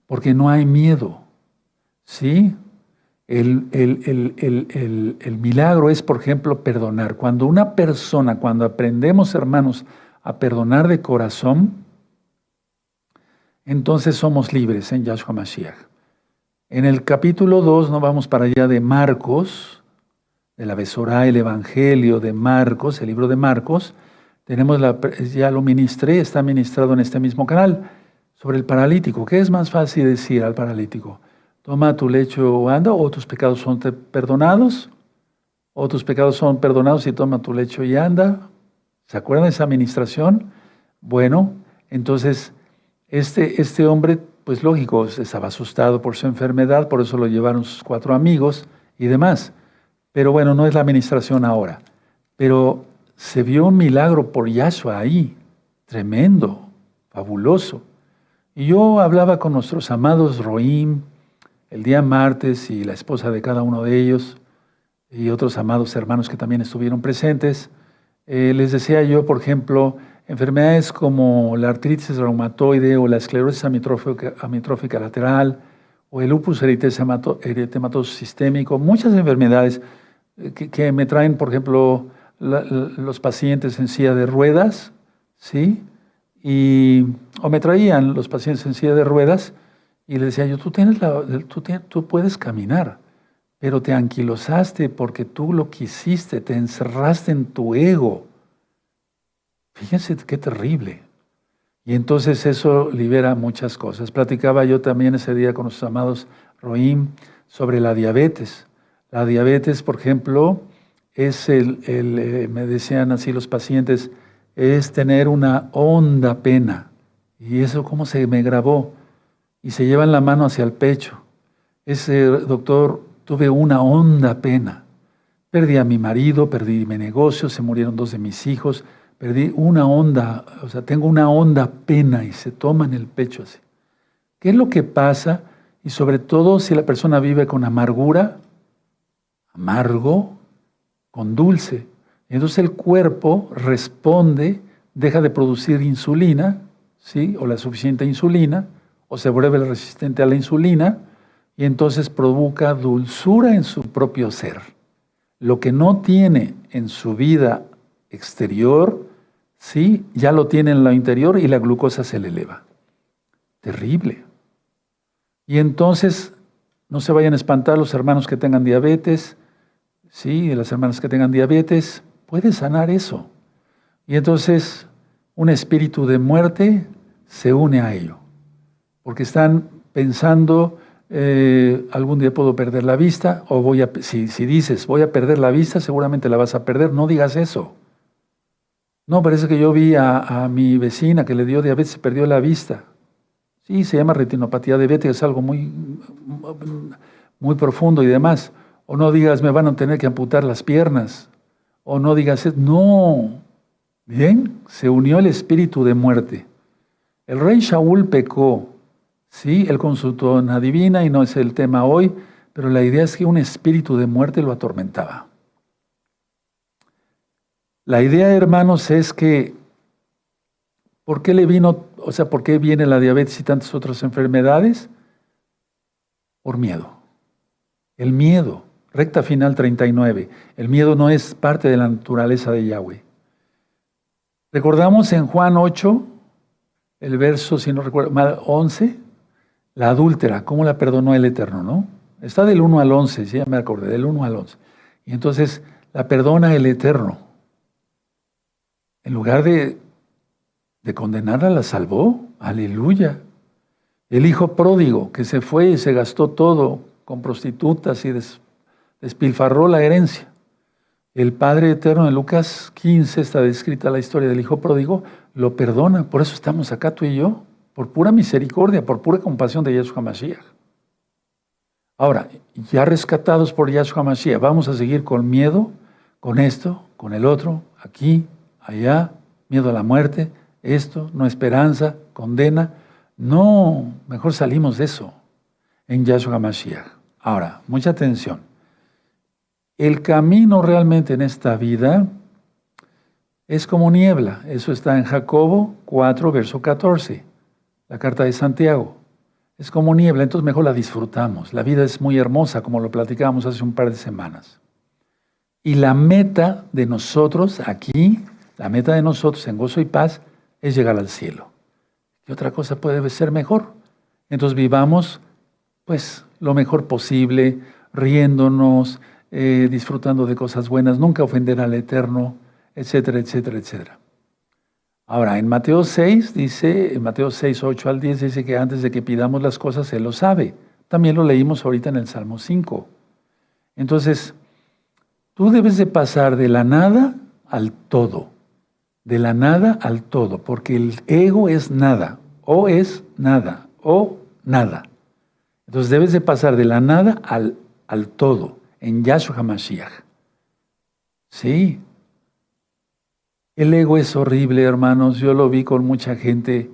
porque no hay miedo, ¿sí? El milagro es, por ejemplo, perdonar. Cuando aprendemos, hermanos, a perdonar de corazón, entonces somos libres en Yahshua Mashiach. En el capítulo 2, no vamos para allá de Marcos, de la Besorá, el Evangelio de Marcos, el libro de Marcos, tenemos ya lo ministré, está ministrado en este mismo canal, sobre el paralítico. ¿Qué es más fácil decir al paralítico? Toma tu lecho, anda, o tus pecados son perdonados, o tus pecados son perdonados y toma tu lecho y anda. ¿Se acuerdan de esa administración? Bueno, entonces este hombre, pues lógico, estaba asustado por su enfermedad, por eso lo llevaron sus 4 amigos y demás. Pero bueno, no es la administración ahora. Pero se vio un milagro por Yahshua ahí, tremendo, fabuloso. Y yo hablaba con nuestros amados Roim el día martes y la esposa de cada uno de ellos y otros amados hermanos que también estuvieron presentes. Les decía yo, por ejemplo, enfermedades como la artritis reumatoide o la esclerosis amiotrófica lateral o el lupus eritematoso sistémico, muchas enfermedades que me traen, por ejemplo, los pacientes en silla de ruedas, ¿sí? O me traían los pacientes en silla de ruedas y les decía yo, tú puedes caminar, pero te anquilosaste porque tú lo quisiste, te encerraste en tu ego. Fíjense qué terrible. Y entonces eso libera muchas cosas. Platicaba yo también ese día con los amados Roim sobre la diabetes. La diabetes, por ejemplo, es me decían así los pacientes, es tener una honda pena. Y eso cómo se me grabó. Y se llevan la mano hacia el pecho. Doctor, tuve una honda pena. Perdí a mi marido, perdí mi negocio, se murieron 2 de mis hijos, perdí una honda, o sea, tengo una honda pena y se toma en el pecho así. ¿Qué es lo que pasa? Y sobre todo si la persona vive con amargura, amargo, con dulce. Entonces el cuerpo responde, deja de producir insulina, ¿sí? O la suficiente insulina, o se vuelve resistente a la insulina, y entonces provoca dulzura en su propio ser. Lo que no tiene en su vida exterior, ¿sí? Ya lo tiene en lo interior y la glucosa se le eleva. Terrible. Y entonces, no se vayan a espantar los hermanos que tengan diabetes, ¿sí? Las hermanas que tengan diabetes, puede sanar eso. Y entonces, un espíritu de muerte se une a ello. Porque están pensando, algún día puedo perder la vista, o si dices, voy a perder la vista, seguramente la vas a perder. No digas eso. No, parece que yo vi a mi vecina que le dio diabetes y perdió la vista. Sí, se llama retinopatía diabética, es algo muy, muy profundo y demás. O no digas, me van a tener que amputar las piernas. O no digas, no. Bien, se unió el espíritu de muerte. El rey Shaul pecó. Sí, él consultó a una divina y no es el tema hoy, pero la idea es que un espíritu de muerte lo atormentaba. La idea, hermanos, es que ¿por qué por qué viene la diabetes y tantas otras enfermedades? Por miedo. El miedo, recta final 39. El miedo no es parte de la naturaleza de Yahweh. Recordamos en Juan 8, el verso, si no recuerdo mal, 11, la adúltera, cómo la perdonó el Eterno, ¿no? Está del 1 al 11, sí, ya me acordé, del 1 al 11. Y entonces La perdona el Eterno. En lugar de condenarla, la salvó. Aleluya. El hijo pródigo que se fue y se gastó todo con prostitutas y despilfarró la herencia. El Padre Eterno en Lucas 15 está descrita la historia del hijo pródigo, lo perdona. Por eso estamos acá tú y yo, por pura misericordia, por pura compasión de Yahshua Mashiach. Ahora, ya rescatados por Yahshua Mashiach, ¿vamos a seguir con miedo? Con esto, con el otro, aquí, allá, miedo a la muerte, esto, no esperanza, condena. No, mejor salimos de eso en Yahshua Mashiach. Ahora, mucha atención. El camino realmente en esta vida es como niebla. Eso está en Jacobo 4, verso 14, la carta de Santiago. Es como niebla, entonces mejor la disfrutamos. La vida es muy hermosa, como lo platicábamos hace un par de semanas. Y la meta de nosotros aquí, la meta de nosotros en gozo y paz, es llegar al cielo. ¿Qué otra cosa puede ser mejor? Entonces vivamos pues lo mejor posible, riéndonos, disfrutando de cosas buenas, nunca ofender al Eterno, etcétera, etcétera, etcétera. Ahora, en Mateo 6, en Mateo 6, 8 al 10, dice que antes de que pidamos las cosas, Él lo sabe. También lo leímos ahorita en el Salmo 5. Entonces, tú debes de pasar de la nada al todo. De la nada al todo, porque el ego es nada, o nada. Entonces debes de pasar de la nada al todo, en Yahshua HaMashiach. Sí. El ego es horrible, hermanos. Yo lo vi con mucha gente.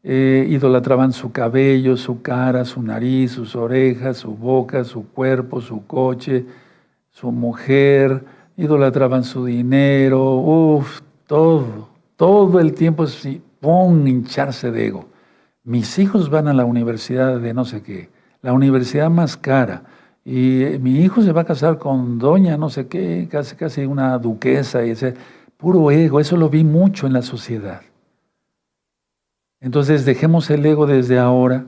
Idolatraban su cabello, su cara, su nariz, sus orejas, su boca, su cuerpo, su coche, su mujer. Idolatraban su dinero. Todo el tiempo es hincharse de ego. Mis hijos van a la universidad de no sé qué, la universidad más cara. Y mi hijo se va a casar con doña no sé qué, casi una duquesa. Y ese puro ego, eso lo vi mucho en la sociedad. Entonces dejemos el ego desde ahora,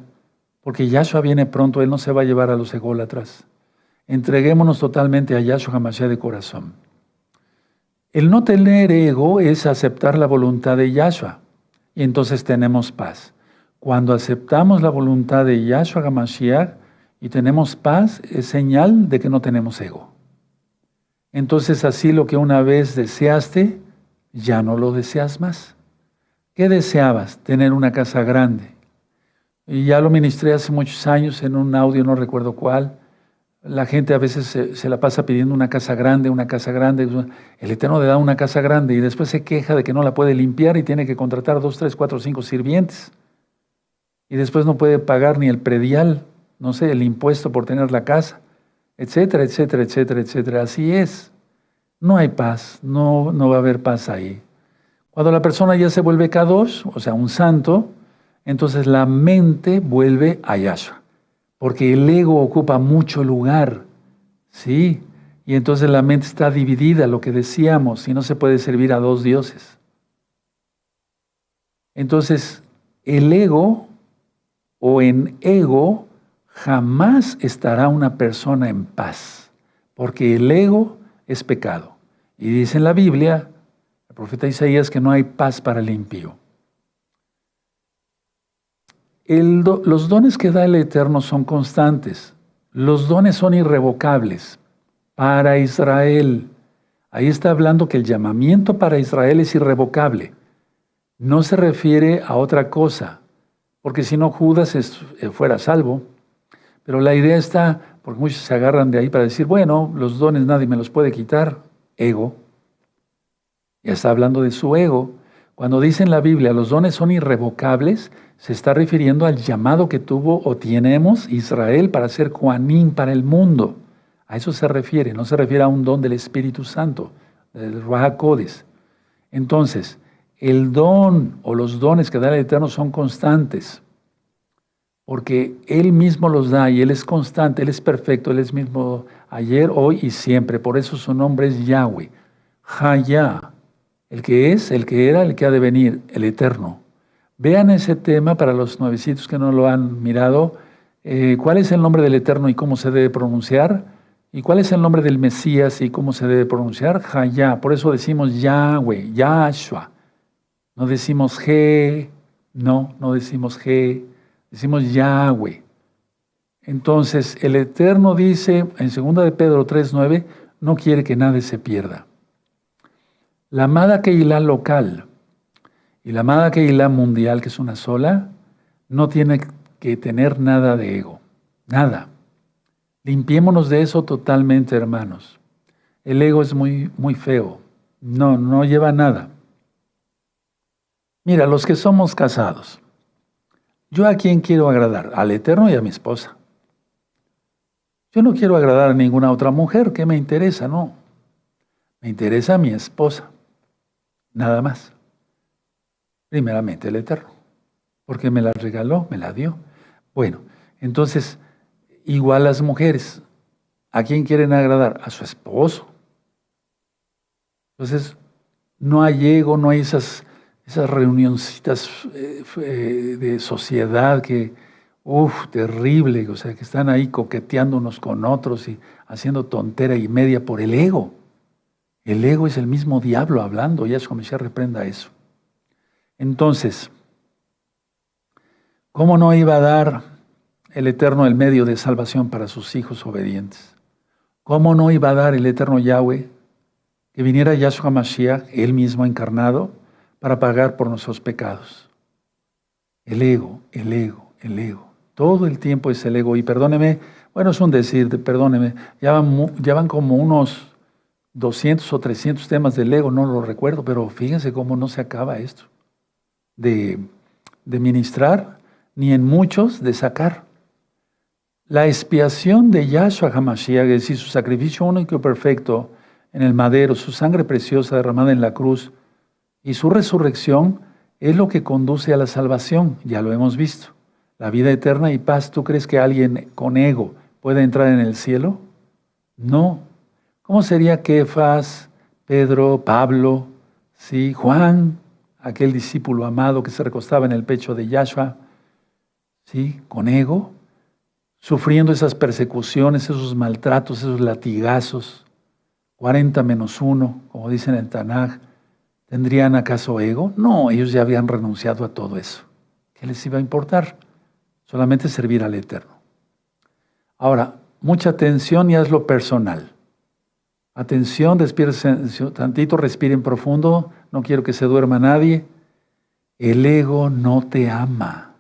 porque Yahshua viene pronto, Él no se va a llevar a los ególatras. Entreguémonos totalmente a Yahshua HaMashiach de corazón. El no tener ego es aceptar la voluntad de Yahshua, y entonces tenemos paz. Cuando aceptamos la voluntad de Yahshua HaMashiach y tenemos paz, es señal de que no tenemos ego. Entonces así lo que una vez deseaste, ya no lo deseas más. ¿Qué deseabas? Tener una casa grande. Y ya lo ministré hace muchos años en un audio, no recuerdo cuál. La gente a veces se la pasa pidiendo una casa grande, una casa grande. El Eterno le da una casa grande y después se queja de que no la puede limpiar y tiene que contratar 2, 3, 4, 5 sirvientes. Y después no puede pagar ni el predial, no sé, el impuesto por tener la casa, etcétera, etcétera, etcétera, etcétera. Así es. No hay paz, no va a haber paz ahí. Cuando la persona ya se vuelve Kadosh, o sea, un santo, entonces la mente vuelve a Yahshua. Porque el ego ocupa mucho lugar, ¿sí? Y entonces la mente está dividida, lo que decíamos, y no se puede servir a dos dioses. Entonces, el ego o en ego jamás estará una persona en paz, porque el ego es pecado. Y dice en la Biblia, el profeta Isaías, que no hay paz para el impío. Los dones que da el Eterno son constantes. Los dones son irrevocables para Israel. Ahí está hablando que el llamamiento para Israel es irrevocable. No se refiere a otra cosa, porque si no Judas fuera salvo. Pero la idea está, porque muchos se agarran de ahí para decir, bueno, los dones nadie me los puede quitar. Ego. Ya está hablando de su ego. Cuando dice en la Biblia, los dones son irrevocables, se está refiriendo al llamado que tuvo o tenemos Israel para ser Kohanim para el mundo. A eso se refiere, no se refiere a un don del Espíritu Santo, del Ruach HaKodesh. Entonces, el don o los dones que da el Eterno son constantes, porque Él mismo los da y Él es constante, Él es perfecto, Él es mismo ayer, hoy y siempre. Por eso su nombre es Yahweh, Hayah, el que es, el que era, el que ha de venir, el Eterno. Vean ese tema para los nuevecitos que no lo han mirado. ¿Cuál es el nombre del Eterno y cómo se debe pronunciar? ¿Y cuál es el nombre del Mesías y cómo se debe pronunciar? Hayá. Por eso decimos Yahweh, Yahshua. No decimos G, no decimos G, decimos Yahweh. Entonces, el Eterno dice en 2 de Pedro 3:9, no quiere que nadie se pierda. La amada Keilah local y la amada Keilah mundial, que es una sola, no tiene que tener nada de ego, nada. Limpiémonos de eso totalmente, hermanos. El ego es muy, muy feo, no lleva nada. Mira, los que somos casados, ¿yo a quién quiero agradar? Al Eterno y a mi esposa. Yo no quiero agradar a ninguna otra mujer. ¿Qué me interesa? No. Me interesa a mi esposa. Nada más. Primeramente el Eterno. Porque me la regaló, me la dio. Bueno, entonces, igual las mujeres. ¿A quién quieren agradar? A su esposo. Entonces, no hay ego, no hay esas reunioncitas de sociedad que, terrible, o sea, que están ahí coqueteando unos con otros y haciendo tontera y media por el ego. El ego es el mismo diablo hablando, Yahshua Mashiach reprenda eso. Entonces, ¿cómo no iba a dar el Eterno el medio de salvación para sus hijos obedientes? ¿Cómo no iba a dar el Eterno Yahweh que viniera Yahshua Mashiach, él mismo encarnado, para pagar por nuestros pecados? El ego. Todo el tiempo es el ego. Y perdóneme, bueno, es un decir, perdóneme, ya van como unos 200 o 300 temas del ego, no lo recuerdo, pero fíjense cómo no se acaba esto de ministrar, ni en muchos de sacar. La expiación de Yahshua HaMashiach, es decir, su sacrificio único y perfecto en el madero, su sangre preciosa derramada en la cruz y su resurrección es lo que conduce a la salvación, ya lo hemos visto. La vida eterna y paz. ¿Tú crees que alguien con ego puede entrar en el cielo? No. ¿Cómo sería Kefas, Pedro, Pablo, ¿sí? Juan, aquel discípulo amado que se recostaba en el pecho de Yahshua, ¿sí? Con ego, sufriendo esas persecuciones, esos maltratos, esos latigazos, 40 menos 1, como dicen en Tanaj, ¿tendrían acaso ego? No, ellos ya habían renunciado a todo eso. ¿Qué les iba a importar? Solamente servir al Eterno. Ahora, mucha atención y hazlo personal. Atención, despierten tantito, respiren profundo, no quiero que se duerma nadie. El ego no te ama.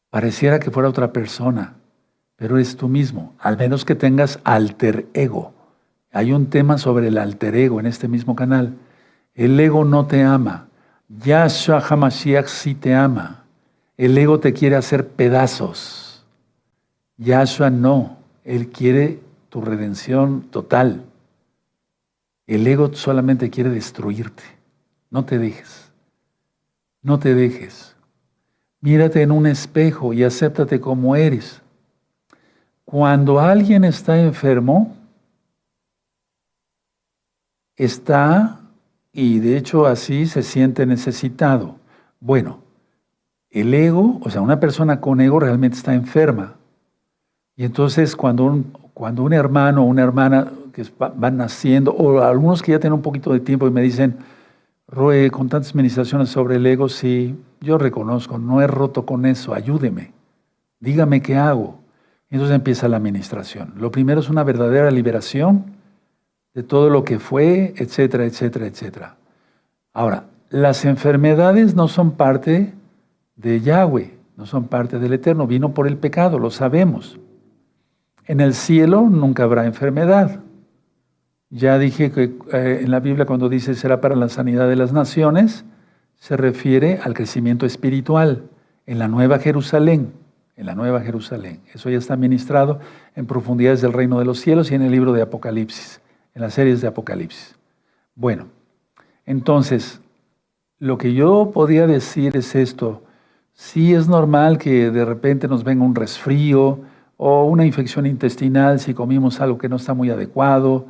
Pareciera que fuera otra persona, pero eres tú mismo, al menos que tengas alter ego. Hay un tema sobre el alter ego en este mismo canal. El ego no te ama. Yahshua HaMashiach sí te ama. El ego te quiere hacer pedazos. Yahshua no. Él quiere tu redención total. El ego solamente quiere destruirte. No te dejes. No te dejes. Mírate en un espejo y acéptate como eres. Cuando alguien está enfermo, y de hecho así se siente necesitado. Bueno, el ego, o sea, una persona con ego realmente está enferma. Y entonces cuando un hermano o una hermana que van naciendo, o algunos que ya tienen un poquito de tiempo y me dicen, Roe, con tantas ministraciones sobre el ego, sí, yo reconozco, no he roto con eso, ayúdeme, dígame qué hago. Entonces empieza la ministración. Lo primero es una verdadera liberación de todo lo que fue, etcétera, etcétera, etcétera. Ahora, las enfermedades no son parte de Yahweh, no son parte del Eterno, vino por el pecado, lo sabemos. En el cielo nunca habrá enfermedad. Ya dije que en la Biblia cuando dice será para la sanidad de las naciones, se refiere al crecimiento espiritual en la Nueva Jerusalén, Eso ya está ministrado en profundidades del reino de los cielos y en el libro de Apocalipsis, en las series de Apocalipsis. Bueno, entonces, lo que yo podía decir es esto. Sí es normal que de repente nos venga un resfrío o una infección intestinal si comimos algo que no está muy adecuado,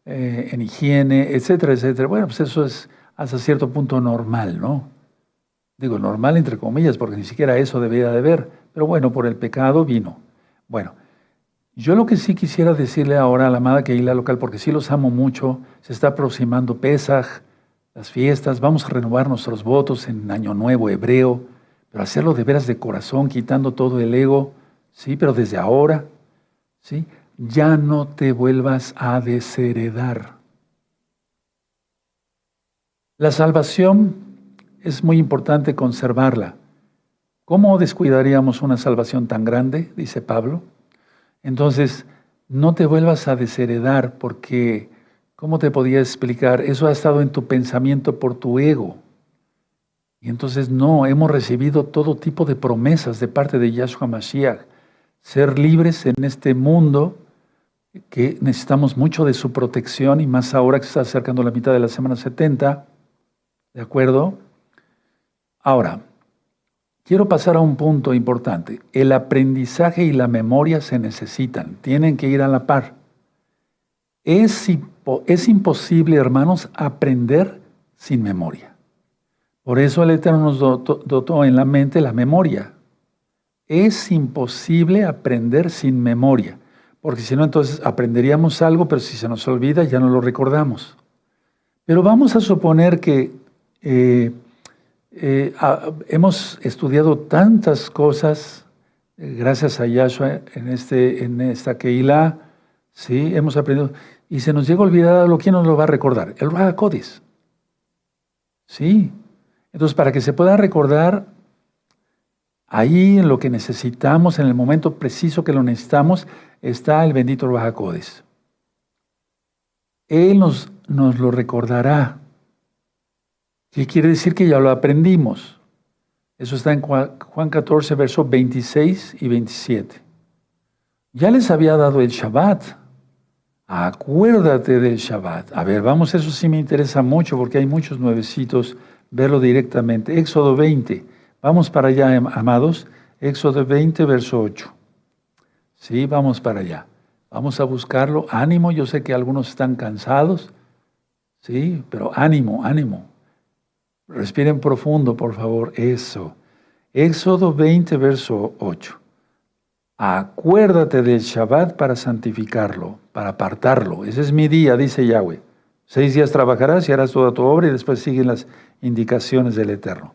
en higiene, etcétera, etcétera. Bueno, pues eso es hasta cierto punto normal, ¿no? Digo, normal entre comillas, porque ni siquiera eso debía de haber. Pero bueno, por el pecado vino. Bueno, Yo lo que sí quisiera decirle ahora a la amada Kehila local, porque sí los amo mucho, se está aproximando Pesaj, las fiestas, vamos a renovar nuestros votos en Año Nuevo hebreo, pero hacerlo de veras de corazón, quitando todo el ego, sí, pero desde ahora, sí, ya no te vuelvas a desheredar. La salvación es muy importante conservarla. ¿Cómo descuidaríamos una salvación tan grande? Dice Pablo. Entonces, no te vuelvas a desheredar porque, ¿cómo te podía explicar? Eso ha estado en tu pensamiento por tu ego. Y entonces no, hemos recibido todo tipo de promesas de parte de Yahshua Mashiach. Ser libres en este mundo, que necesitamos mucho de su protección, y más ahora que se está acercando la mitad de la semana 70, ¿de acuerdo? Ahora, quiero pasar a un punto importante. El aprendizaje y la memoria se necesitan, tienen que ir a la par. Es imposible, hermanos, aprender sin memoria. Por eso el Eterno nos dotó en la mente la memoria. Es imposible aprender sin memoria, porque si no, entonces aprenderíamos algo, pero si se nos olvida, ya no lo recordamos. Pero vamos a suponer que hemos estudiado tantas cosas, gracias a Yahshua, en esta Kehilá, ¿sí? Hemos aprendido, y se nos llega a olvidar algo. ¿Quién nos lo va a recordar? El Ruach HaKodesh. ¿Sí? Entonces, para que se pueda recordar, ahí en lo que necesitamos, en el momento preciso que lo necesitamos, está el bendito Ruach HaKodesh. Él nos lo recordará. ¿Qué quiere decir? Que ya lo aprendimos. Eso está en Juan 14, versos 26 y 27. Ya les había dado el Shabbat. Acuérdate del Shabbat. A ver, vamos, eso sí me interesa mucho porque hay muchos nuevecitos, verlo directamente. Éxodo 20. Vamos para allá, amados. Éxodo 20, verso 8. Sí, vamos para allá. Vamos a buscarlo. Ánimo, yo sé que algunos están cansados. Sí, pero ánimo, ánimo. Respiren profundo, por favor. Eso. Éxodo 20, verso 8. Acuérdate del Shabbat para santificarlo, para apartarlo. Ese es mi día, dice Yahweh. 6 días trabajarás y harás toda tu obra, y después siguen las indicaciones del Eterno.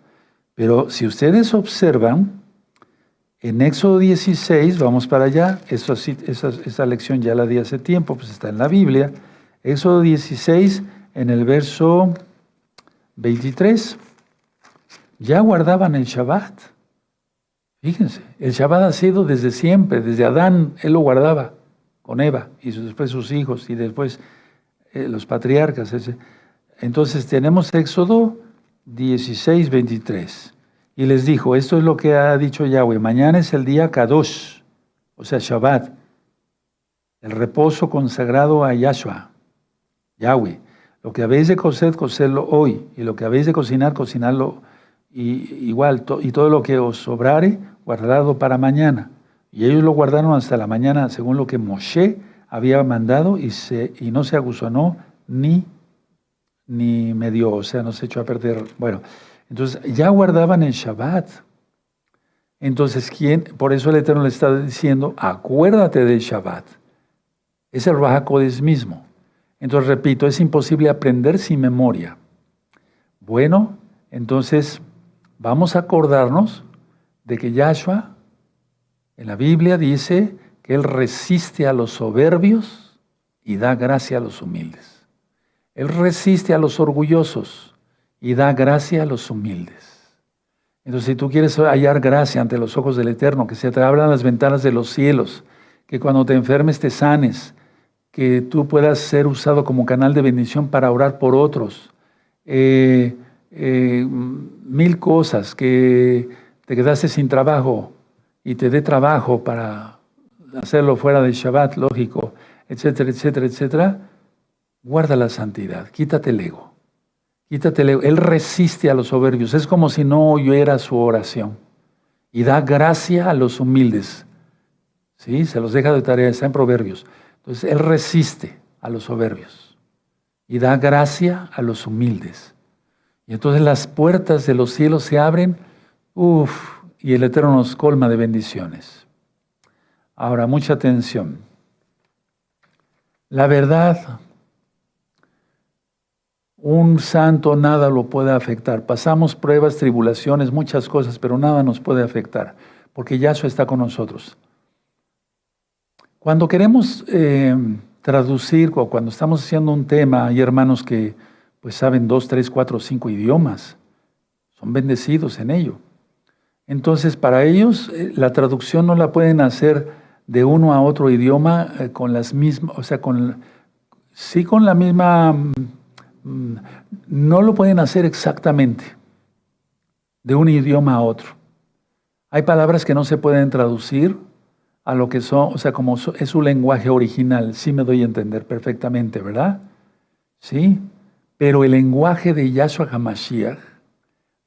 Pero si ustedes observan, en Éxodo 16, vamos para allá, esa lección ya la di hace tiempo, pues está en la Biblia. Éxodo 16, en el verso 23, ya guardaban el Shabbat. Fíjense, el Shabbat ha sido desde siempre, desde Adán, él lo guardaba con Eva, y después sus hijos, y después los patriarcas. Entonces tenemos Éxodo 16, 23. Y les dijo, esto es lo que ha dicho Yahweh, mañana es el día Kadosh, o sea, Shabbat, el reposo consagrado a Yahshua, Yahweh. Lo que habéis de cocer, cocerlo hoy, y lo que habéis de cocinar, cocinarlo y todo lo que os sobrare, guardado para mañana. Y ellos lo guardaron hasta la mañana, según lo que Moshe había mandado, y no se aguzonó ni medio, o sea, no se echó a perder. Bueno, entonces ya guardaban el Shabbat. Entonces, por eso el Eterno le está diciendo, acuérdate del Shabbat. Es el Ruach HaKodesh mismo. Entonces, repito, es imposible aprender sin memoria. Bueno, entonces vamos a acordarnos de que Yahshua en la Biblia dice que Él resiste a los soberbios y da gracia a los humildes. Él resiste a los orgullosos y da gracia a los humildes. Entonces, si tú quieres hallar gracia ante los ojos del Eterno, que se te abran las ventanas de los cielos, que cuando te enfermes te sanes, que tú puedas ser usado como canal de bendición para orar por otros, mil cosas, que te quedaste sin trabajo y te dé trabajo para hacerlo fuera del Shabbat, lógico, etcétera, etcétera, etcétera. Guarda la santidad, quítate el ego. Quítate el ego. Él resiste a los soberbios. Es como si no oyera su oración. Y da gracia a los humildes. ¿Sí? Se los deja de tarea, está en Proverbios. Entonces, Él resiste a los soberbios. Y da gracia a los humildes. Y entonces las puertas de los cielos se abren. Y el Eterno nos colma de bendiciones. Ahora, mucha atención. La verdad, un santo nada lo puede afectar. Pasamos pruebas, tribulaciones, muchas cosas, pero nada nos puede afectar, porque Yahshua está con nosotros. Cuando queremos traducir o cuando estamos haciendo un tema, hay hermanos que pues saben 2, 3, 4, 5 idiomas, son bendecidos en ello. Entonces, para ellos la traducción no la pueden hacer de uno a otro idioma con las mismas, o sea, sí con la misma, no lo pueden hacer exactamente de un idioma a otro. Hay palabras que no se pueden traducir a lo que son, o sea, como es su lenguaje original, sí me doy a entender perfectamente, ¿verdad? Sí, pero el lenguaje de Yahshua HaMashiach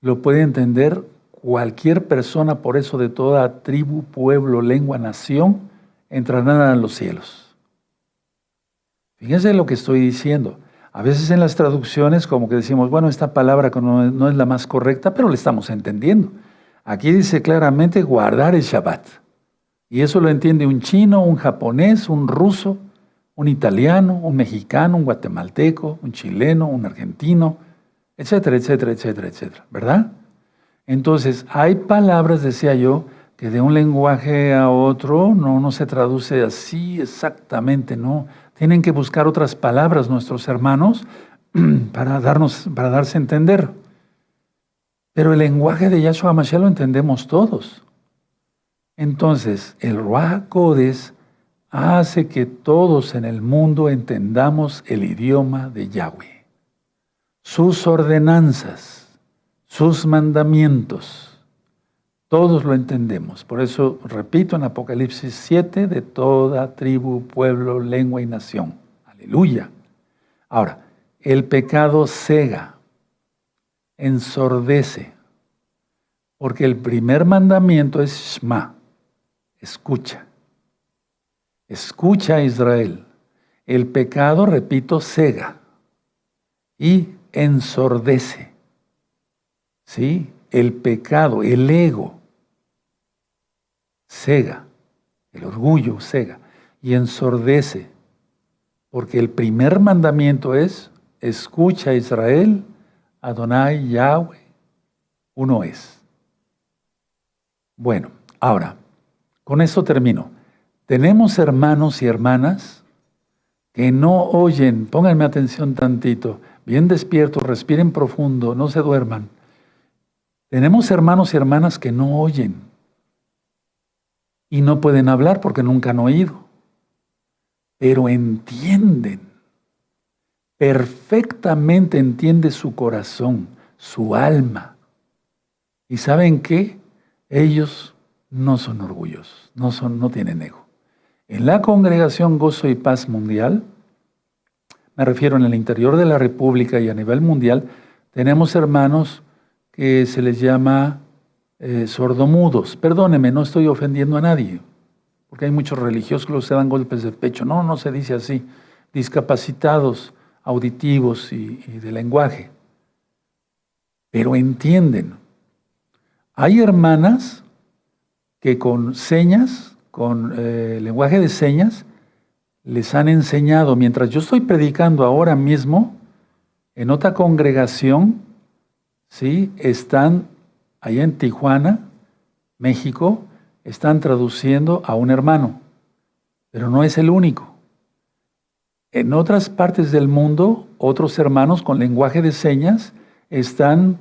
lo puede entender cualquier persona, por eso de toda tribu, pueblo, lengua, nación, entrarán a los cielos. Fíjense lo que estoy diciendo. A veces en las traducciones como que decimos, bueno, esta palabra no es la más correcta, pero le estamos entendiendo. Aquí dice claramente guardar el Shabbat. Y eso lo entiende un chino, un japonés, un ruso, un italiano, un mexicano, un guatemalteco, un chileno, un argentino, etcétera, etcétera, etcétera, etcétera, ¿verdad? Entonces, hay palabras, decía yo, que de un lenguaje a otro no se traduce así exactamente, no. Tienen que buscar otras palabras nuestros hermanos para darse a entender. Pero el lenguaje de Yahshua HaMashiach lo entendemos todos. Entonces, el Ruach HaKodesh hace que todos en el mundo entendamos el idioma de Yahweh, sus ordenanzas, sus mandamientos. Todos lo entendemos. Por eso, repito, en Apocalipsis 7, de toda tribu, pueblo, lengua y nación. Aleluya. Ahora, el pecado cega, ensordece, porque el primer mandamiento es Shema, escucha. Escucha, Israel. El pecado, repito, cega y ensordece. ¿Sí? El pecado, el ego, cega. El orgullo cega y ensordece. Porque el primer mandamiento es, escucha, Israel, Adonai, Yahweh, uno es. Bueno, ahora, con esto termino. Tenemos hermanos y hermanas que no oyen, pónganme atención tantito, bien despiertos, respiren profundo, no se duerman. Tenemos hermanos y hermanas que no oyen y no pueden hablar porque nunca han oído, pero entienden, perfectamente entiende su corazón, su alma. ¿Y saben qué? Ellos no son orgullosos, no tienen ego. En la congregación Gozo y Paz Mundial, me refiero en el interior de la República y a nivel mundial, tenemos hermanos que se les llama sordomudos. Perdóneme, no estoy ofendiendo a nadie, porque hay muchos religiosos que se dan golpes de pecho. No se dice así. Discapacitados auditivos y de lenguaje. Pero entienden. Hay hermanas que con señas, con lenguaje de señas, les han enseñado, mientras yo estoy predicando ahora mismo, en otra congregación, ¿sí? Están allá en Tijuana, México, están traduciendo a un hermano, pero no es el único. En otras partes del mundo, otros hermanos con lenguaje de señas están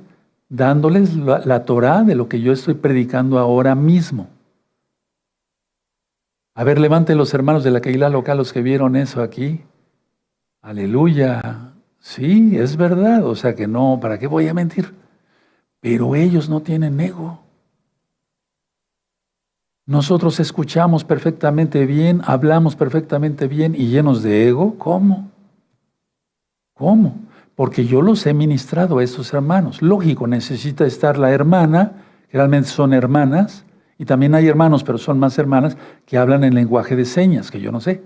dándoles la Torá de lo que yo estoy predicando ahora mismo. A ver, levanten los hermanos de la Keilah local, los que vieron eso aquí. Aleluya. Sí, es verdad. O sea que no, ¿para qué voy a mentir? Pero ellos no tienen ego. Nosotros escuchamos perfectamente bien, hablamos perfectamente bien y llenos de ego. ¿Cómo? ¿Cómo? Porque yo los he ministrado a estos hermanos. Lógico, necesita estar la hermana, generalmente son hermanas, y también hay hermanos, pero son más hermanas, que hablan en lenguaje de señas, que yo no sé.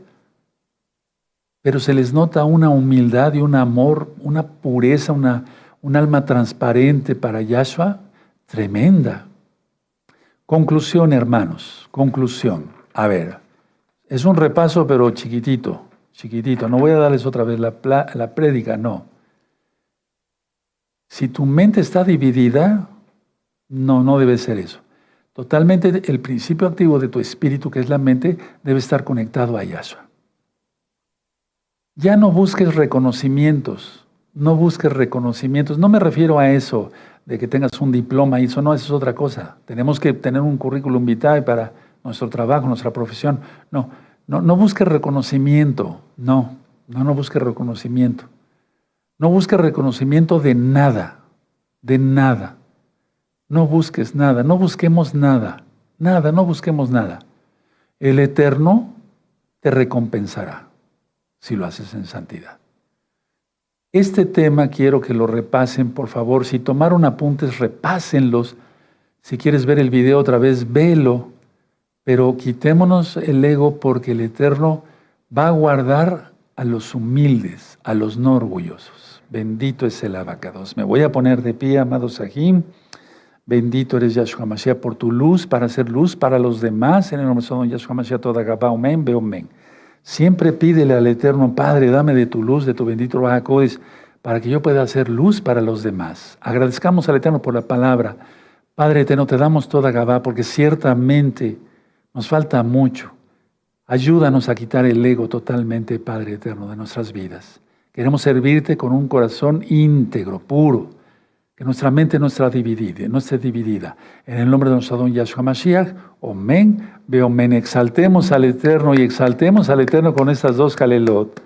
Pero se les nota una humildad y un amor, una pureza, un alma transparente para Yahshua, tremenda. Conclusión, hermanos, conclusión. A ver, es un repaso, pero chiquitito, chiquitito. No voy a darles otra vez la prédica, no. Si tu mente está dividida, no debe ser eso. Totalmente el principio activo de tu espíritu, que es la mente, debe estar conectado a Yahshua. Ya no busques reconocimientos, no busques reconocimientos. No me refiero a eso, de que tengas un diploma y eso no, eso es otra cosa. Tenemos que tener un currículum vitae para nuestro trabajo, nuestra profesión. No busques reconocimiento, no busques reconocimiento. No busques reconocimiento de nada, de nada. No busques nada, no busquemos nada, no busquemos nada. El Eterno te recompensará si lo haces en santidad. Este tema quiero que lo repasen, por favor. Si tomaron apuntes, repásenlos. Si quieres ver el video otra vez, velo. Pero quitémonos el ego porque el Eterno va a guardar a los humildes, a los no orgullosos. Bendito es el abacados. Me voy a poner de pie, amado Sahim. Bendito eres Yahshua Mashiach por tu luz, para hacer luz para los demás. En el nombre de Yahshua Mashiach, toda Gabá, Omen, Beomen. Siempre pídele al Eterno, Padre, dame de tu luz, de tu bendito Ruach HaKodesh, para que yo pueda hacer luz para los demás. Agradezcamos al Eterno por la palabra. Padre Eterno, te damos toda Gabá, porque ciertamente nos falta mucho. Ayúdanos a quitar el ego totalmente, Padre Eterno, de nuestras vidas. Queremos servirte con un corazón íntegro, puro, que nuestra mente no esté dividida. En el nombre de nuestro don Yahshua Mashiach, Omen, Beomen. Exaltemos al Eterno y exaltemos al Eterno con estas dos Kalelot.